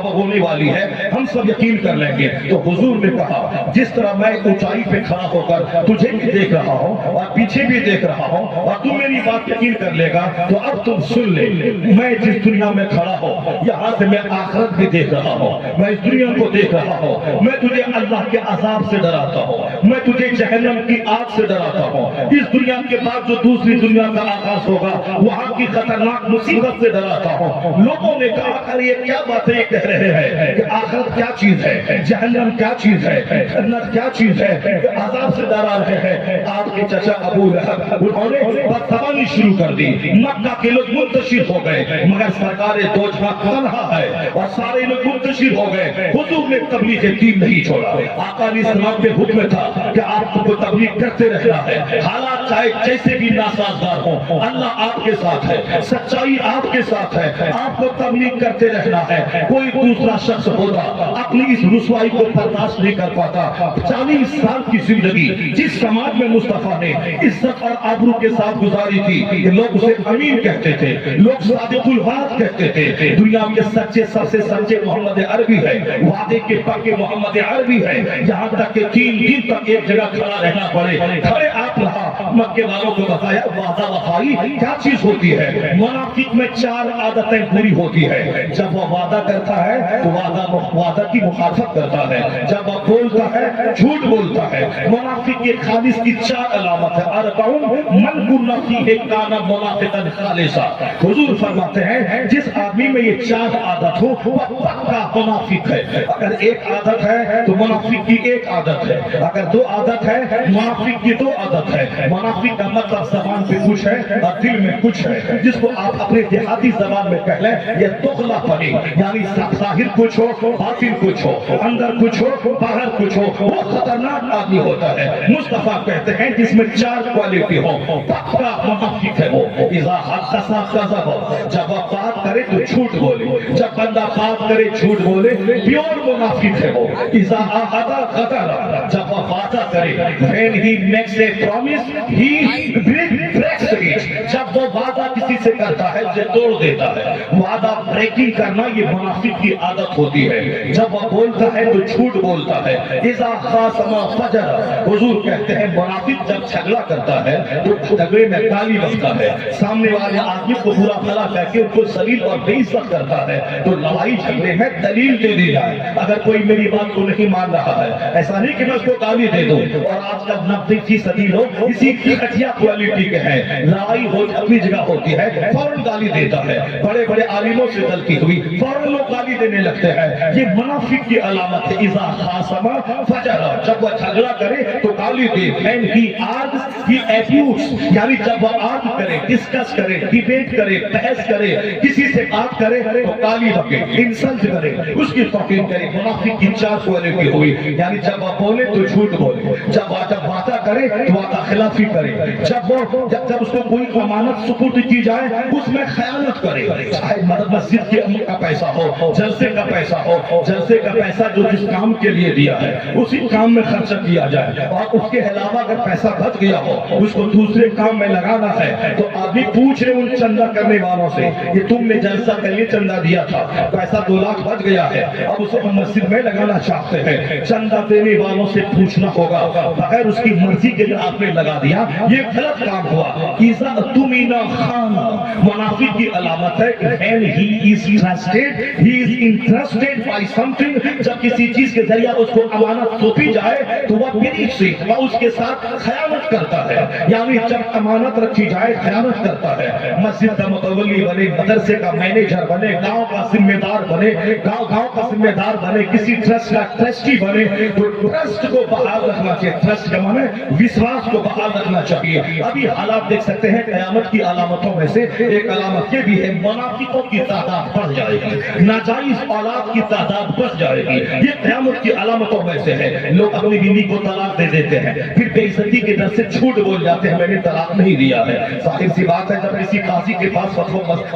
ہونے والی ہے ہم سب یقین کر لیں گے۔ تو حضور نے کہا جس طرح میں اونچائی پہ کھڑا ہو کر تجھے بھی دیکھ رہا ہوں اور پیچھے بھی دیکھ رہا ہوں اور تم میری بات یقین کر لے گا، تو اب تم سن لے، میں جس دنیا میں کھڑا ہوں یہاں سے میں آخرت بھی دیکھ رہا ہوں، میں اس دنیا کو دیکھ رہا ہوں، میں تجھے اللہ کے عذاب سے ڈراتا ہوں، میں تجھے جہنم کی آگ سے ڈراتا ہوں، اس دنیا کے بعد جو دوسری دنیا کا آغاز ہوگا وہاں کی خطرناک مصیبت سے ڈراتا ہوں۔ لوگوں نے کہا کہ یہ کیا باتیں کہہ رہے ہیں کہ آخرت کیا چیز ہے، جہنم کیا چیز ہے، جنت کیا چیز ہے، عذاب سے ڈرا رہے ہیں۔ آپ کے چچا ابو لہب انہوں نے بدزبانی شروع کر دی، مکہ کے لوگ منتشر ہو گئے، مگر سرکار دو جہاں تنہا ہے اور سارے لوگ منتشر ہو گئے۔ حضور نے تبلیغ دین نہیں چھوڑا، آقا علیہ السلام کے حکم تھا کہ آپ کو تبلیغ کرتے رہنا ہے، حالات چاہے جیسے بھی ناسازگار ہوں، اللہ آپ کے ساتھ ہے، سچائی آپ کے ساتھ ہے، آپ کو تبلیغ کرتے رہنا ہے۔ کوئی دوسرا شخص ہوتا اپنی اس رسوائی کو برداشت نہیں کر پاتا۔ 40 سال کی زندگی جس سماج میں مصطفیٰ نے عزت اور آبرو کے ساتھ گزاری تھی، کہ لوگ اسے امین کہتے تھے، لوگ صادق الوعد کہتے تھے، دنیا کے سچے سب سے سچے محمد عربی ہے، وعدے کے پکے محمد عربی ہے، یہاں تک کہ 3 دن تک ایک جگہ کھڑا رہنا پڑے، کھڑے آپ رہا، مکے والوں کو بتایا وعدہ وفائی کیا چیز ہوتی ہے۔ منافق میں 4 عادتیں پوری ہوتی ہے، جب وہ وعدہ کرتا ہے تو وعدہ کی مخالفت کرتا ہے، جب وہ بولتا ہے جھوٹ بولتا ہے۔ منافق کے خالص کی 4 علامت ہے، اربعون من کن فیہ کان منافقا خالصا۔ حضور فرماتے ہیں جس آدمی میں یہ 4 عادت ہو وہ پکا منافق ہے۔ اگر ایک عادت ہے تو منافق کی 1 عادت ہے، اگر 2 عادت ہے منافق کی 2 عادت ہے۔ منافق کا مطلب زبان پہ کچھ ہے اور دل میں کچھ ہے، جس کو آپ اپنے دیہاتی زبان میں کہہ لیں یہ تغلا پنی، یعنی ظاہر کچھ ہو باطن کچھ ہو، اندر کچھ ہو باہر کچھ ہو، وہ خطرناک آدمی ہوتا ہے۔ مصطفیٰ کہتے ہیں جس میں 4 کوالٹی ہو پکا منافق ہے وہ۔ اذا حدث کذب، جب وہ بات کرے تو جھوٹ بولے، جب بندہ بات کرے جھوٹ بولے، پیور منافق ہے وہ۔ اذا عہد غدر، جب وہ وعدہ کرے، when he makes a promise he breaks stage, جب وہ وعدہ کسی سے کرتا ہے اسے توڑ دیتا ہے. وعدہ بریکنگ کرنا یہ منافق کی عادت ہوتی ہے. جب وہ بولتا ہے تو جھوٹ بولتا ہے. اذا خاصم فجر, حضور کہتے ہیں منافق جب جھگڑا کرتا ہے تو جھگڑے میں گالی بکتا ہے, سامنے والے آدمی کو برا بھلا کہہ کے ان کو ذلیل اور بے عزت کرتا ہے. تو لڑائی جھگڑے میں دلیل دے دی جائے. اگر کوئی میری بات کو نہیں مان رہا ہے, ایسا نہیں کہ میں اس کو گالی دے دوں. اور آج کل 90% لوگ اسی کی گھٹیا کوالٹی کے ہیں. لڑائی ہو اپنی جگہ ہوتی ہے, فوراً گالی دیتا ہے. بڑے بڑے عالموں سے غلطی ہوئی, فوراً لوگ گالی دینے لگتے ہیں. یہ منافق کی علامت ہے. اذا خاصم فجر, جب وہ جھگڑا کرے تو گالی دے. اینڈ ہی آرگز, ہی ایبیوز, یعنی جب وہ آرگ کرے, ڈسکس کرے, ڈیبیٹ کرے, بحث کرے, کسی سے بات کرے تو گالی رکھے, انسلٹ کرے, اس کی توہین کرے. منافق کی 4 کوالٹی ہوئی, یعنی جب وہ بولے تو جھوٹ بولے, جب وعدہ کرے تو وعدہ خلافی کرے, جب اس کو کوئی امانت سپرد کی جائے اس میں خیانت کرے. چاہے مسجد کے امن کا پیسہ ہو, جلسے کا پیسہ ہو, جلسے کا پیسہ جو جس کام کے لیے دیا ہے اسی کام میں خرچ کیا جائے, اور اس کے علاوہ اگر پیسہ بچ گیا ہو اس کو دوسرے کام میں لگانا ہے تو آدمی پوچھے ان چندہ کرنے والوں سے, یہ تم نے جلسہ کے لیے چندہ دیا تھا, پیسہ 2 لاکھ بچ گیا ہے, اب اسے ہم مسجد میں لگانا چاہتے ہیں. چندہ دینے والوں سے پوچھنا ہوگا, بغیر اس کی مرضی کے اگر آپ نے لگا دیا یہ غلط کام ہوا. اذا اؤتمن خان, منافق کی علامت ہے. when he is trusted, he is interested by something, جب کسی چیز کے ذریعہ اس کو امانت سونپی جائے تو وہ بریک سے وہ اس کے ساتھ خیانت کرتا ہے. یعنی جب امانت رکھی جائے خیانت کرتا ہے. مسجد کا متولی بنے, مدرسے کا مینیجر بنے, گاؤں کا ذمہ دار بنے, گاؤں کا ذمہ دار بنے, کسی ٹرسٹ کا ٹرسٹی بنے تو ٹرسٹ کو بحال رکھنا چاہیے. ٹرسٹ کا معنی وشواس کو بحال رکھنا چاہیے. ابھی حالات دیکھ سکتے ہیں. قیامت کی علامتوں میں سے ایک علامت یہ بھی ہے, منافقوں کی تعداد بڑھ جائے گی, ناجائز اولاد کی تعداد بڑھ جائے گی. یہ قیامت کی علامتوں میں سے ہے. لوگ اپنی بیوی کو طلاق دے دیتے ہیں, پھر بے عزتی کے ڈر سے جھوٹ بول جاتے ہیں میں نے طلاق نہیں دیا ہے. ظاہر سی بات ہے جب کسی قاضی کے پاس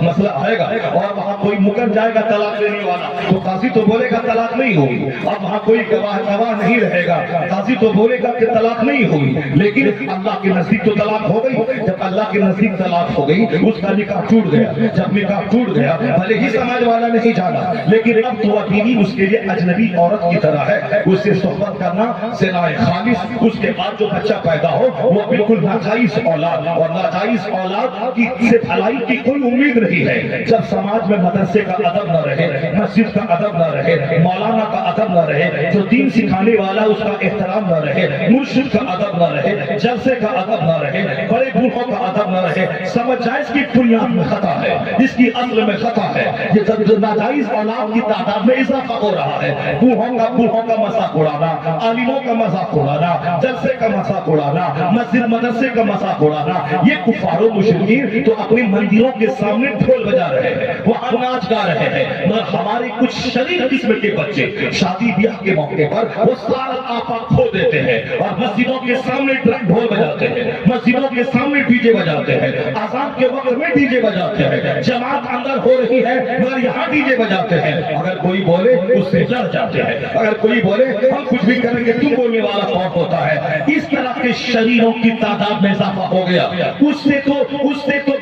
مسئلہ آئے گا اور وہاں کوئی مکر جائے گا طلاق دینے والا تو قاضی تو بولے گا طلاق نہیں ہوگی. اب وہاں کوئی گواہ نہیں رہے گا, قاضی تو بولے گا کہ طلاق نہیں ہوگی. لیکن اللہ کے نزدیک تو طلاق ہو گئی. جب اللہ کے نزدیک طلاق ہو گئی اس کا نکاح ٹوٹ گیا. جب نکاح ٹوٹ گیا بھلے ہی سماج والا نہیں جانا, لیکن اب تو بیوی اس کے لیے اجنبی عورت کی طرح ہے. اس سے صحبت کرنا زنا خالص. اس کے بعد جو بچہ پیدا ہو وہ بالکل ناجائز اولاد, اور ناجائز اولاد کی سے بھلائی کی کوئی امید نہیں ہے. جب سماج میں مدرسے کا ادب نہ رہے, مسجد کا ادب نہ رہے, مولانا کا ادب نہ رہے, جو دین سکھانے والا اس کا احترام نہ رہے, مرشد کا ادب نہ رہے, جلسے کا ادب نہ رہے, بڑے بوڑھوں کا ادب نہ رہے, سمجھ جائے اس کی بنیاد میں خطا ہے, اس کی اصل میں خطا ہے. یہ جب ناجائز اولاد کی تعداد میں اضافہ ہو رہا ہے, بوڑھوں کا مذاق اڑانا, عالموں کا مذاق اڑانا, جلسے کا مذاق اڑانا, مسجد مدرسے کا مذاق اڑانا, یہ کفار و مشرکین تو اپنے مندروں کے سامنے ڈھول بجا رہے ہیں, وہاں ناچ گا رہے ہیں. مگر ہمارے کچھ شریف قسم کے بچے شادی بیاہ کے موقع پر وہ سارا آپا کھو دیتے ہیں اور مسجدوں کے سامنے ڈھول بجاتے ہیں, مسجدوں کے سامنے ڈی جے بجاتے ہیں, اذان کے وقت میں ڈی جے بجاتے ہیں, جماعت اندر ہو رہی ہے مگر یہاں ڈی جے بجاتے ہیں. اگر کوئی بولے اس سے ڈر جاتے ہیں, اگر کوئی بولے ہم کچھ بھی کریں گے تم بولنے والا کون ہوتا ہے. اس طرح کے شریروں کی تعداد میں اضافہ ہو گیا. اس سے تو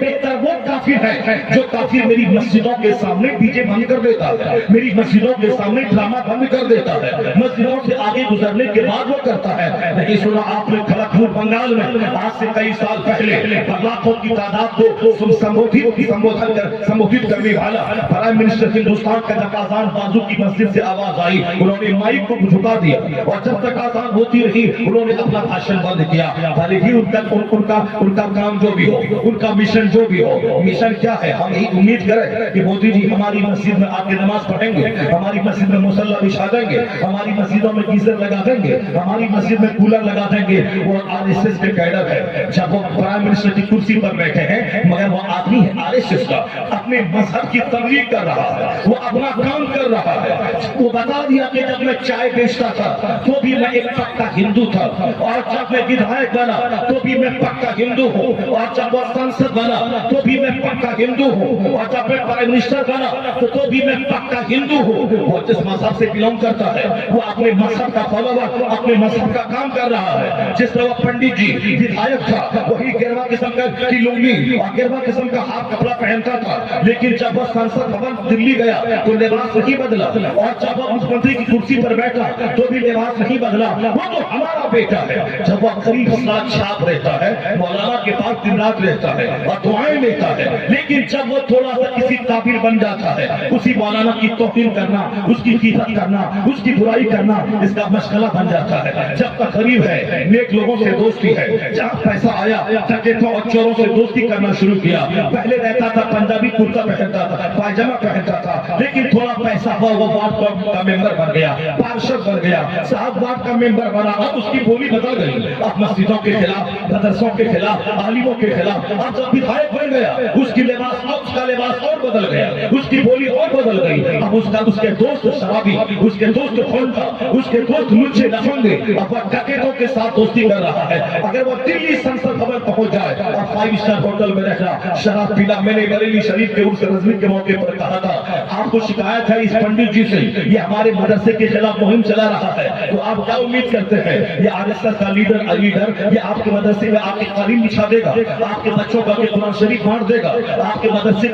بہتر وہ کافر ہے جو کافر میری مسجدوں کے سامنے ڈی جے بند کر دیتا ہے, میری مسجدوں کے سامنے ڈرامہ بند کر دیتا ہے, مسجدوں سے آگے گزرنے کے بعد وہ کرتا ہے. نہیں سنا آپ نے کھڑگپور بنگال میں آج سے کئی سال پہلے لاکھوں کی تعداد کو سمبودھت کرنے والا پرائم منسٹر ہندوستان کا جب اذان بازو کی مسجد سے آواز آئی انہوں نے مائک کو جھکا دیا اور جب تک اذان ہوتی رہی انہوں نے اپنا بھاشن بند کیا. بھلے ہی ان کا کام جو بھی ہو, ان کا مشن جو بھی ہو, مشن کیا ہے ہم یہی امید کریں کہ مودی جی ہماری مسجد میں آ کے نماز پڑھیں گے, ہماری مسجد میں مصلی بچھا دیں گے, ہماری مسجدوں میں گیزر لگا دیں گے, ہماری مسجد میں کولر لگا دیں گے. وہ RSS کے کیڈر ہے, جب وہ پرائم منسٹر کی کرسی پر بیٹھے ہیں مگر وہ آدمی ہے RSS کا, اپنے مذہب کی تبلیغ کر رہا ہے, وہ اپنا کام کر رہا ہے. وہ بتا دیا کہ جب میں چائے بیچتا تھا تو بھی میں ایک پکا ہندو تھا, اور جب میں ودھائک بنا تو بھی میں پکا ہندو ہوں, اور جب وہ سانسد بنا تو بھی میں پکا ہندو ہوں، اور جب میں پرائم منسٹر بنا تو بھی میں پکا ہندو ہوں۔ وہ جس مذہب سے بلونگ کرتا ہے وہ اپنے مذہب کا فالوور، اپنے مذہب کا کام کر رہا ہے۔ جس طرح پنڈت جی ودھایک تھا، وہی گروا قسم کی لنگی اور گروا قسم کا ہاتھ کپڑا پہنتا تھا، لیکن جب وہ سنسد بھون دلی گیا تو لباس نہیں بدلا، اور جب وہ مکھ منتری کی کرسی پر بیٹھا تو بھی لباس نہیں بدلا۔ وہ تو ہمارا بیٹا ہے۔ جب وہ قریب ساتھ چھاپ رہتا ہے، مولانا کے پاس دن رات رہتا ہے اور دعائیں لیتا ہے، لیکن جب وہ تھوڑا سا کسی کافر بن جاتا ہے، اسی مولانا کی توہین کرنا، اس کی غیبت کرنا، اس کی برائی کرنا اس کا مشغلہ بن جاتا ہے۔ جب تقریب ہے، نیک لوگوں سے دوستی ہے، جہاں پیسہ آیا ڈکیتوں اور چوروں سے دوستی کرنا شروع کیا۔ پہلے رہتا تھا پنجابی کرتا پہنتا تھا، پائجامہ پہنتا تھا، لیکن تھوڑا پیسہ ہوا وہ وارڈ کا ممبر بن گیا، پارشد بن گیا، صاحب وارڈ کا ممبر بنا۔ اب اس کی بولی بدل گئی، اب مسجدوں کے خلاف، مدرسوں کے خلاف، عالموں کے خلاف۔ اب جب ودھایک بن گیا، اس کی لباس، اب اس کا لباس اور بدل گیا، اس کی بولی اور بدل گئی۔ اب اس کے دوست شرابی، اس کے دوست خونتا، اس کے دوست لچے لفنگے، اب وہ ڈکیتوں کے ساتھ دوستی کر رہا ہے۔ اگر وہ دلی سنسد بھون پہنچ جائے اور 5 اسٹار ہوٹل میں رہنا، شراب پینا، میں نے بریلی شریف کے عرس رضوی کے موقع پر کہا تھا، آپ کو شکایت ہے اس پنڈت جی سے، یہ ہمارے مدرسے کے خلاف مہم چلا رہا ہے، تو آپ کیا امید کرتے ہیں یہ RSS کا لیڈر یہ آپ کے مدرسے میں آپ کی تعلیم بچھا دے گا، آپ کے بچوں کا قرآن شریف بانٹ دے گا، آپ کے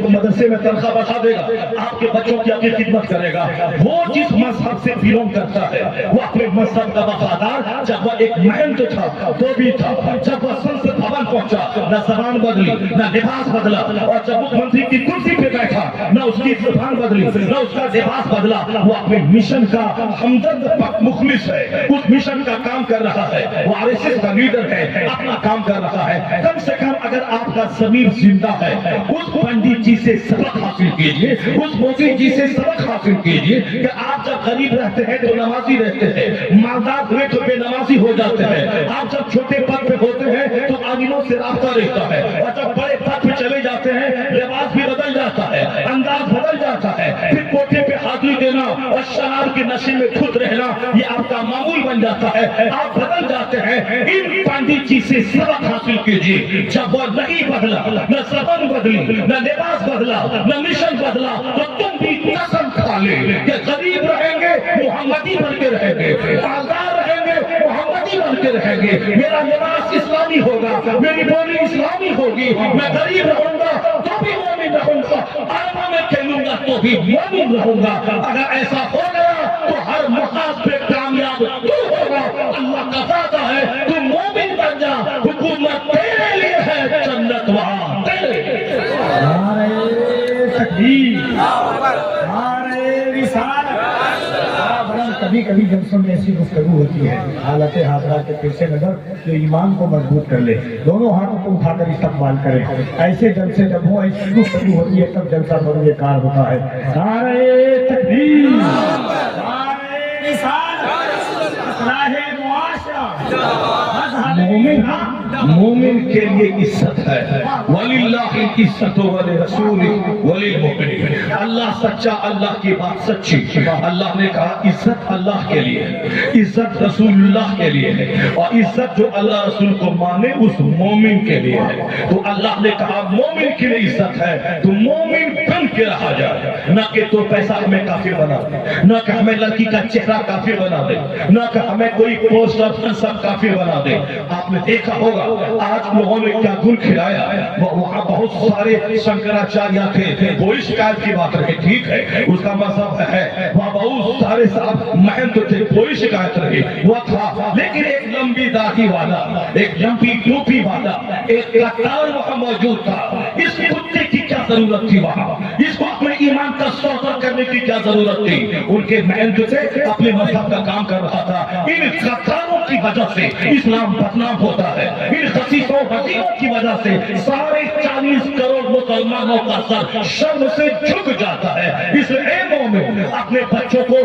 مدرسے میں تنخواہ بڑھا دے گا، آپ کے بچوں کی اپنی خدمت کرے گا؟ وہ جس مذہب سے بلونگ کرتا ہے وہ اپنے مذہب کا وفادار، جب وہ ایک مہنت تھا تو بھی تھا، جب وہ سنسد بھون پہنچا نہ زبان بدلی نہ لباس بدلا، اور جب مکھ منتری کی کرسی پہ بیٹھا نہ اس کی زبان بدلی نہ اس کا لباس بدلا۔ وہ اپنے مشن کا ہمدرد مخلص ہے، اس مشن کا کام کر رہا ہے، وہ RSS کا لیڈر ہے، اپنا کام کر رہا ہے۔ کم سے کم اگر آپ کا ضمیر زندہ ہے، اس پنڈت جی سے سبق حاصل کیجئے، اس موزی جی سے سبق حاصل کیجئے کہ آپ جب غریب رہتے ہیں تو نمازی رہتے ہیں، مالدار ہوئے تو بے نمازی ہو جاتے ہیں، آپ جب چھوٹے پد پہ ہوتے ہیں تو عالموں سے رابطہ رہتا ہے، اور جب بڑے پد پہ چلے جاتے ہیں لباس بھی بدل جاتا ہے، انداز بدل جاتا ہے، پھر کوٹھے پہ حاضری دینا اور شراب کے نشے میں خود رہنا یہ آپ کا معمول بن جاتا ہے، آپ بدل جاتے ہیں۔ ان پنڈت جی سے سبق حاصل کیجئے، جب وہ نہیں بدلا، نہ زبان بدلی، نہ لباس بدلا، نہ مشن بدلا، تو تم بھی قسم کھا لے کہ غریب رہیں گے محمدی بن کے رہیں گے، مالدار رہیں گے محمدی بن کے رہیں گے، میرا لباس اسلامی ہوگا، میری بولی اسلامی ہوگی، میں غریب رہوں گا تو بھی مومن رہوں گا، عربوں میں کھیلوں گا تو بھی مومن رہوں گا۔ اگر ایسا ہو گیا تو ہر محاذ پہ کامیاب تو ہوگا۔ اللہ کا وعدہ ہے تو مومن بن جا، حکومت تیرے لیے ہے، جنت وہاں تیرے لیے۔ نعرہ تکبیر، نعرہ رسالت۔ کبھی کبھی جلسوں میں ایسی گفتگو ہوتی ہے حالت حاضرہ کے پیش نظر جو ایمان کو مضبوط کر لے، دونوں ہاتھوں کو اٹھا کر استقبال کرے۔ ایسے جلسے جب ہوں، ایسی گفتگو ہوتی ہے تب جلسہ بروئے کار ہوتا ہے۔ نعرہ تکبیر، نعرہ رسالت، اصلاح معاشرہ، مومن کے لیے عزت ہے، وَلِلَّهِ الْعِزَّةُ وَلِرَسُولِهِ وَلِلْمُؤْمِنِينَ۔ اللہ سچا، اللہ کی بات سچی۔ اللہ نے کہا عزت اللہ کے لیے ہے، عزت رسول اللہ کے لیے ہے، اور عزت جو اللہ رسول کو مانے اس مومن کے لیے ہے۔ تو اللہ نے کہا مومن کے لیے عزت ہے تو مومن بن کے رہا جائے، نہ کہ تو پیسہ ہمیں کافر بنا دے، نہ کہ ہمیں لڑکی کا چہرہ کافر بنا دے، نہ کہ ہمیں کوئی پوسٹ اور منصب کافر بنا دے۔ آپ نے دیکھا ہوگا آج لوگوں نے کیا گل کھلایا، وہاں بہت سارے شنکراچاریہ تھے، کوئی شکایت کی بات رہی، ٹھیک ہے اس کا مذہب ہے، وہاں بہت سارے صاحب مہنت تھے، کوئی شکایت رہی وہ تھا، لیکن ایک لمبی داڑھی والا، ایک لمبی ٹوپی والا، ایک قطار وہاں موجود تھا۔ اس کتے کی کیا ضرورت تھی وہاں؟ اس کو اپنے ایمان کا سودا کرنے کی کیا ضرورت تھی؟ ان کے محنت سے اپنے مذہب کا کام کر رہا تھا۔ ان قطاروں کی وجہ سے اسلام بدنام ہوتا ہے، ان خسیسوں وزیروں کی وجہ سے 40 کروڑ مسلمانوں کا سر شرم سے جھک جاتا ہے۔ اس لیے اے مومن اپنے بچوں کو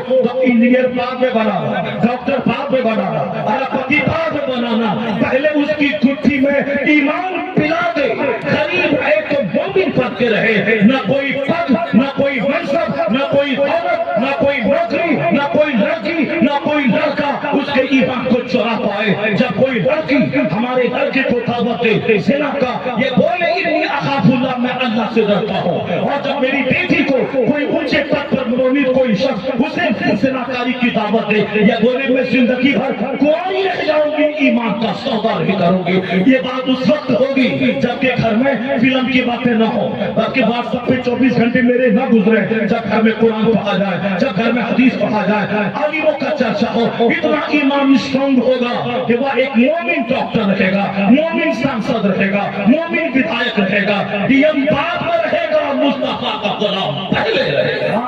انجینئر بعد میں بنانا، ڈاکٹر بعد میں بنانا، اربپتی بعد میں بنانا، پہلے اس کی گٹھی میں ایمان پلا دے۔ غریب ہے تو مومن بن کے رہے، نہ کوئی پد، نہ کوئی منصب، نہ کوئی دولت، نہ کوئی نوکری، نہ کوئی لڑکی، نہ کوئی لڑکا اس کے ایمان کو چرا پائے۔ جب کوئی لڑکی ہمارے لڑکے کو دعوت دے زنا کا، یہ بولے انی اخاف اللہ، میں اللہ اللہ سے ڈرتا ہوں، اور جب میری بیٹی کو کوئی اونچے پد پر منونید کوئی شخص اسے زناکاری کی دعوت دے یا بولے میں زندگی بھر کوئی رہ جاؤں گی، ایمان کا سودا نہیں کروں گی، یہ بات اس وقت ہوگی جبکہ گھر میں فلم کی باتیں نہ ہو، بلکہ واٹس ایپ پہ 24 گھنٹے میرے نہ گزرے، جب گھر میں قرآن پڑھا جائے، جب گھر میں حدیث پڑھا جائے، عالموں کا چرچا ہو، اتنا ایمان اسٹرانگ ہوگا کہ وہ ایک مومن ڈاکٹر رہے گا، مومن سانسد رہے گا، مومن ودھایک رہے گا، ڈیم بعد میں رہے گا، مصطفیٰ کا غلام پہلے رہے گا۔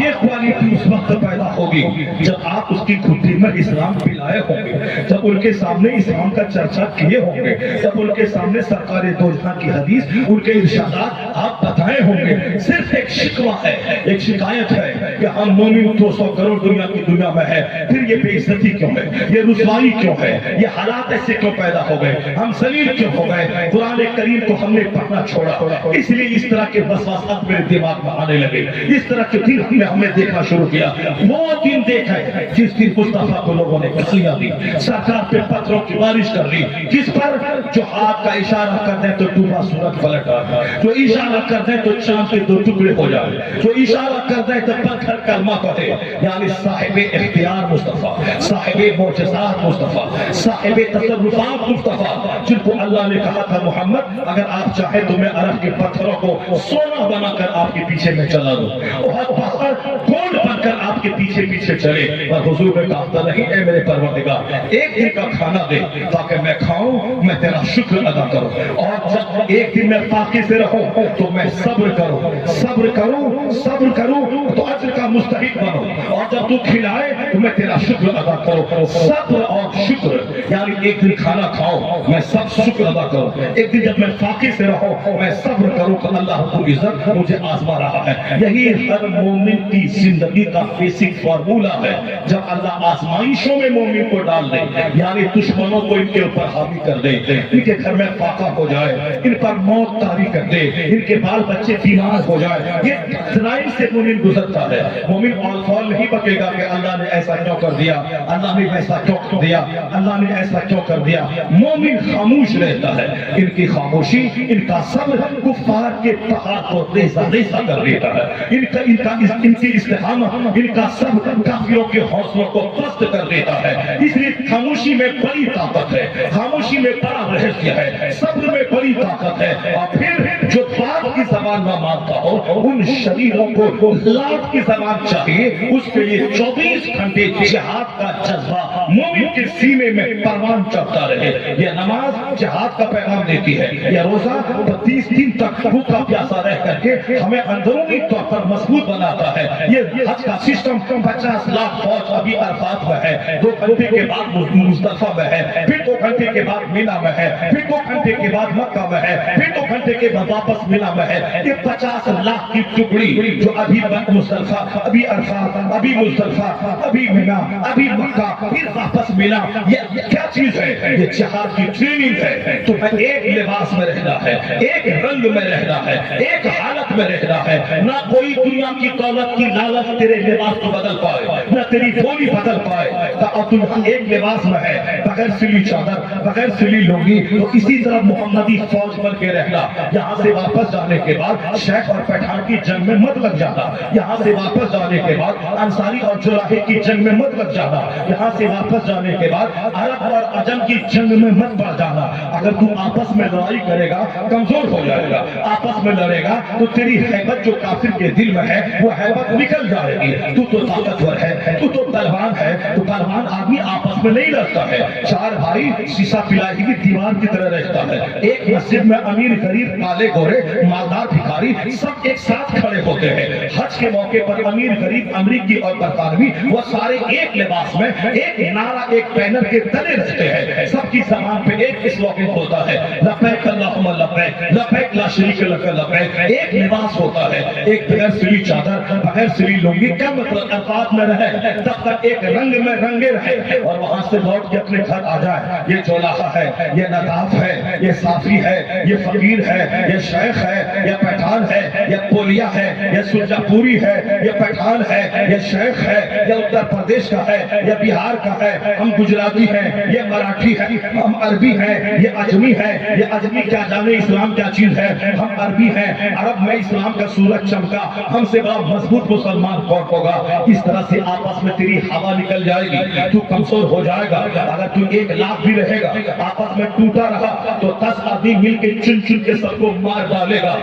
یہ کوالٹی اس وقت پیدا ہوگی جب آپ اس کی گھٹی میں اسلام پلائے ہوں گے، جب ان کے سامنے اسلام کا چرچا کیے ہوں گے، جب ان کے سامنے سرکار دو جہاں کی حدیث، ان کے ارشادات آپ بتائے ہوں گے۔ صرف ایک شکوہ ہے، ایک شکایت ہے کہ ہم مومن 200 کروڑ دنیا کی دنیا میں ہے، پھر یہ بے عزتی کیوں ہے، یہ رسوائی کیوں ہے، یہ حالات ایسے کیوں پیدا ہو گئے، ہم ذلیل کیوں ہو گئے، قرآن کریم کو ہم نے پڑھنا چھوڑا، اس لیے اس طرح کے وسواسات میرے دماغ میں آنے لگے، اس طرح کے دن ہم نے دیکھنا شروع کیا۔ وہ دن دیکھا جس دن مصطفیٰ کو لوگوں نے گالیاں دی، سرکار پہ پتھروں کی بارش کر دی، جس پر جو ہاتھ کا اشارہ کر دیں تو ڈوبا سورج پلٹ آتا، جو اشارہ کر دیں تو چاند کے 2 ٹکڑے ہو جائے، جو اشارہ کر دیں تو پتھر کلمہ پڑھے، یعنی صاحب اختیار مصطفیٰ، صاحب معجزات مصطفیٰ، صاحب تصرفات مصطفیٰ، جن کو اللہ نے کہا تھا محمد اگر آپ چاہیں تو میں عرب کے پتھروں کو سونا بنا کر آپ کے پیچھے میں چلا دوں، بہت پہاڑ گولڈ بن کر آپ کے پیچھے پیچھے چلے، اور حضور نے کہا نہیں اے میرے پروردگار ایک دن کا کھانا دے تاکہ میں کھاؤں، میں تیرا شکر ادا کروں، اور جب ایک دن میں فاقے سے رہوں تو میں صبر کروں، صبر کروں، صبر کروں تو اجر کا مستحق بنوں، اور جب تو کھلائے تو میں تیرا شکر ادا کروں۔ صبر اور شکر یعنی ایک دن کھانا کھاؤ میں سب شکر ادا کروں، ایک دن جب میں فاقے سے رہوں میں صبر کروں کہ اللہ رب العزت مجھے آزما رہا ہے۔ یہی ہر مومن کی زندگی کا بیسک فارمولہ ہے۔ جب اللہ آزمائشوں میں مومن کو ڈال دے، یعنی دشمنوں کو ان کے اوپر حاوی کر دے، ان کے گھر میں فاقہ ہو جائے، ان پر موت طاری کر دے، ان کے بال بچے بیمار ہو جائے، یہ دنائل سے مومن گزرتا ہے۔ مومن آل فال نہیں بکے گا کہ اللہ نے ایسا کیوں کر دیا، اللہ نے ایسا کیوں کر دیا، اللہ نے ایسا کیوں کر دیا۔ مومن خاموش رہتا ہے، ان کی خاموشی، ان کا صبر کفار کے پہاڑ کو ریزہ ریزہ کر دیتا ہے، ان کی استقامت، ان کا صبر کافروں کے حوصلوں کو پست کر دیتا ہے۔ اس لیے خاموشی میں بڑی طاقت ہے، خاموشی میں بڑا رہسیہ ہے، صبر میں بڑی طاقت ہے۔ اور پھر جو بات کی زبان نہ مانتا ہو ان شریروں کو لات کی زبان چاہیے، اس کے لیے 24 گھنٹے جہاد کا جذبہ مومن کے سینے میں پروان چڑھتا رہے۔ یہ نماز جہاد کا پیغام دیتی ہے، یہ روزہ 30 دن تک بھوکا پیاسا رہ کر کے ہمیں اندرونی طور پر مضبوط بناتا ہے۔ یہ حج کا سسٹم 50 لاکھ فوج ابھی عرفات میں ہے، 2 گھنٹے کے بعد مزدلفہ میں ہے، پھر 2 گھنٹے کے بعد مینا میں ہے، پھر 2 گھنٹے کے بعد مکہ میں ہے، پھر 2 گھنٹے کے بعد واپس مینا میں ہے۔ یہ 50 لاکھ کی ٹکڑی جو ابھی مزدلفہ، ابھی عرفات، ابھی مزدلفہ، ابھی مینا، ابھی مکہ، پھر واپس مینا، یہ کیا چیز ہے؟ یہ جہاد کی ٹریننگ ہے۔ تمہیں ایک لباس میں رہنا ہے، ایک رنگ میں رہنا ہے، ایک حالت میں رہنا ہے، نہ کوئی دنیا کی دولت کی لالچ تیرے لباس کو بدل پائے، نہ تیری بولی بدل پائے۔ اور تم ایک لباس میں ہے، بغیر سلی چادر، بغیر سلی لنگی، تو اسی طرح محمدی فوج بن کے رہنا۔ یہاں سے واپس جانے کے بعد شیخ اور پٹھان کی جنگ میں مت لگ جانا، یہاں سے واپس جانے کے بعد انصاری اور جراحی کی جنگ میں مت لگ جانا، یہاں سے واپس جانے کے بعد عرب اور عجم کی جنگ میں مت بڑھ جانا۔ اگر تو آپس میں لڑائی کرے گا کمزور ہو جائے گا، آپس میں لڑے گا تو تیری ہیبت جو کافر کے دل میں ہے وہ ہیبت نکل جائے گی۔ تو طاقتور ہے، تو پہلوان ہے، تو پہلوان آدمی آپس میں نہیں لڑتا ہے۔ 4 بھائی شیشہ پلائی ہوئی دیوار کی طرح رہتا ہے، ایک مسجد میں امیر غریب کالے گورے مالدار بھکاری سب ایک ساتھ کھڑے ہوتے ہیں۔ حج کے موقع پر امیر غریب امریکی اور برطانوی وہ سارے ایک لباس میں، ایک نعرہ، ایک بینر کے تلے رہتے ہیں۔ سب کی زبان پہ ایک سلوگن ہوتا ہے، لبیک اللہم لبیک، لبیک لا شریک لک لبیک۔ ایک لباس ہوتا ہے، ایک بغیر سلی چادر، بغیر سلی لنگی، کیا مطلب الفاظ میں رہے تب تک ایک رنگ میں رنگے رہے، اور وہاں سے لوٹ کے اپنے گھر آ جائے۔ یہ چولاہا ہے، یہ نطاف ہے، یہ صافی ہے، یہ فقیر ہے، یہ شیخ ہے یا پٹھان ہے یا پولیا ہے یا سلجا پوری ہے یا پٹھان ہے یا شیخ ہے یا اتر پردیش کا ہے یا بہار کا ہے، ہم گجراتی ہیں یا مراٹھی ہے، ہم عربی ہیں یا اجمی ہے یا اجمی کیا جانے اسلام کیا چیز ہے، ہم عربی ہیں، عرب میں اسلام کا سورج چمکا، ہم سے بڑا مضبوط مسلمان کون ہوگا؟ اس طرح سے آپس میں تیری ہوا نکل جائے گی، تو کمزور ہو جائے گا۔ اگر تو 1,00,000 بھی رہے گا، آپس میں ٹوٹا رہا تو 10 آدمی مل کے چن چن کے سب کو مار ڈالے گا۔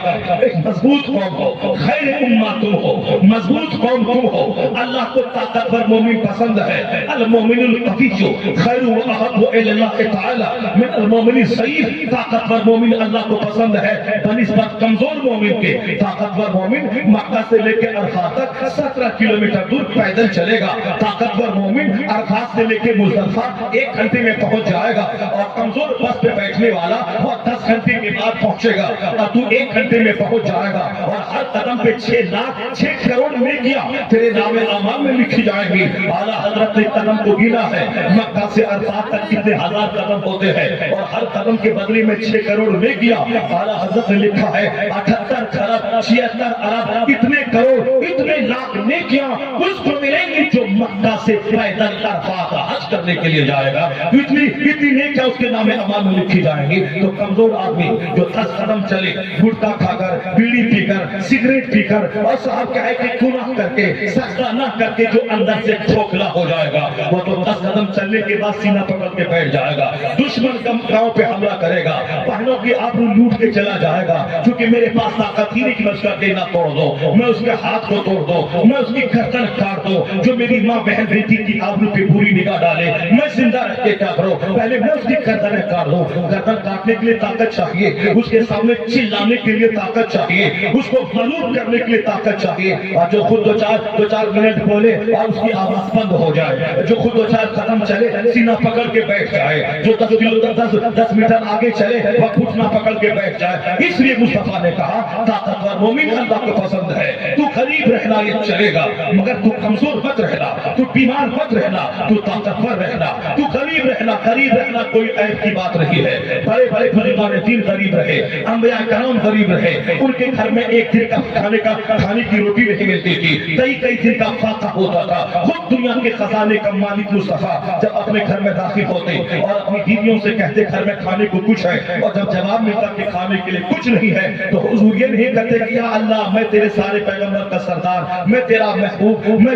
ایک مضبوط قوم ہو، خیر امہ تم ہو، مضبوط قوم تم ہو۔ اللہ کو طاقتور مومن پسند ہے، المومن القوی خیر و احب الی اللہ تعالی من المومن الضعیف۔ طاقتور مومن اللہ کو پسند ہے بنسبت کمزور مومن کے۔ طاقتور مومن مکہ سے لے کے عرفات تک 17 کلومیٹر دور پیدل چلے گا۔ طاقتور مومن عرفات سے لے کے مزدلفہ 1 گھنٹے میں پہنچ جائے گا، اور کمزور بس پہ بیٹھنے والا وہ 10 گھنٹے کے بعد پہنچے گا، اور تو 1 گھنٹے میں پہنچ جائے گا۔ اور ہر قدم پہ 6 کروڑ نیکیاں تیرے نام اعمال میں لکھی جائیں گی۔ اعلیٰ حضرت نے قدم کو گنا ہے، مکہ سے عرفات تک کتنے ہزار قدم ہوتے ہیں، اور ہر قدم کے بدلے میں 6 کروڑ نیکیاں۔ اعلیٰ حضرت نے لکھا ہے 78 کھرب 76 ارب اتنے کروڑ اتنے لاکھ نیکیاں اس کو ملیں گی جو مکہ سے پیدل عرفات حج کرنے کے لیے جائے گا۔ اتنی نیکیاں اس کے نام اعمال میں لکھی جائیں گی۔ تو کمزور آدمی جو 10 قدم چلے، گٹکا کھا کر، بیڑی پی کر، سگریٹ پی کر، اور صاحب کہے کہ گناہ کر کے، سجدہ نہ کر کے جو اندر سے کھوکھلا ہو جائے گا، وہ تو 10 قدم چلنے کے بعد سینہ پکڑ کے بیٹھ جائے گا۔ دشمن گاؤں پہ حملہ کرے گا، بہنوں کی آبرو لوٹ کے چلا جائے گا، کیونکہ میرے پاس طاقت ہی نہیں کہ میں اس کا دینا توڑ دو، میں اس کے ہاتھ کو توڑ دو، میں اس کی گردن کاٹ دو۔ جو میری ماں بہن بیٹی کی آبرو پہ بری نگاہ ڈالے، میں زندہ رہ کے کیا کروں؟ پہلے میں اس کی گردن کاٹ دوں۔ گردن کاٹنے کے لیے طاقت چاہیے، اس کے سامنے چلانے کے لیے طاقت چاہیے، اس کو غلوب کرنے کے لیے طاقت چاہیے۔ اور جو خود دو چار منٹ بولے اور اس کی آواز بند ہو جائے، جو خود 2-4 قدم چلے سینہ پکڑ کے بیٹھ جائے، جو 10 میٹر آگے چلے وہ گھٹنا پکڑ کے بیٹھ جائے۔ اس لیے مصطفیٰ نے کہا طاقتور مومن اللہ کو پسند ہے۔ تو غریب رہنا یہ چلے گا، مگر تو کمزور مت رہنا، تو بیمار مت رہنا، تو طاقتور رہنا، تو غریب رہنا۔ غریب رہنا کوئی عیب کی بات نہیں ہے۔ بڑے بڑے بزرگان دین غریب رہے، انبیاء کرام غریب رہے، ان کے گھر میں ایک دن کا کھانے کی روٹی نہیں ملتی تھی، کئی دن کا فاقہ ہوتا تھا۔ خود دنیا کے خزانے کا مالک مصطفیٰ جب اپنے گھر میں داخل ہوتے اور اپنی بیویوں سے کہتے گھر میں کھانے کو کچھ ہے، اور جب جواب ملتا کہ کھانے کے لیے کچھ نہیں ہے، تو حضور یہ نہیں کہتے کہ یا اللہ میں تیرے سارے پیغمبر کا سردار، میں تیرا محبوب، میں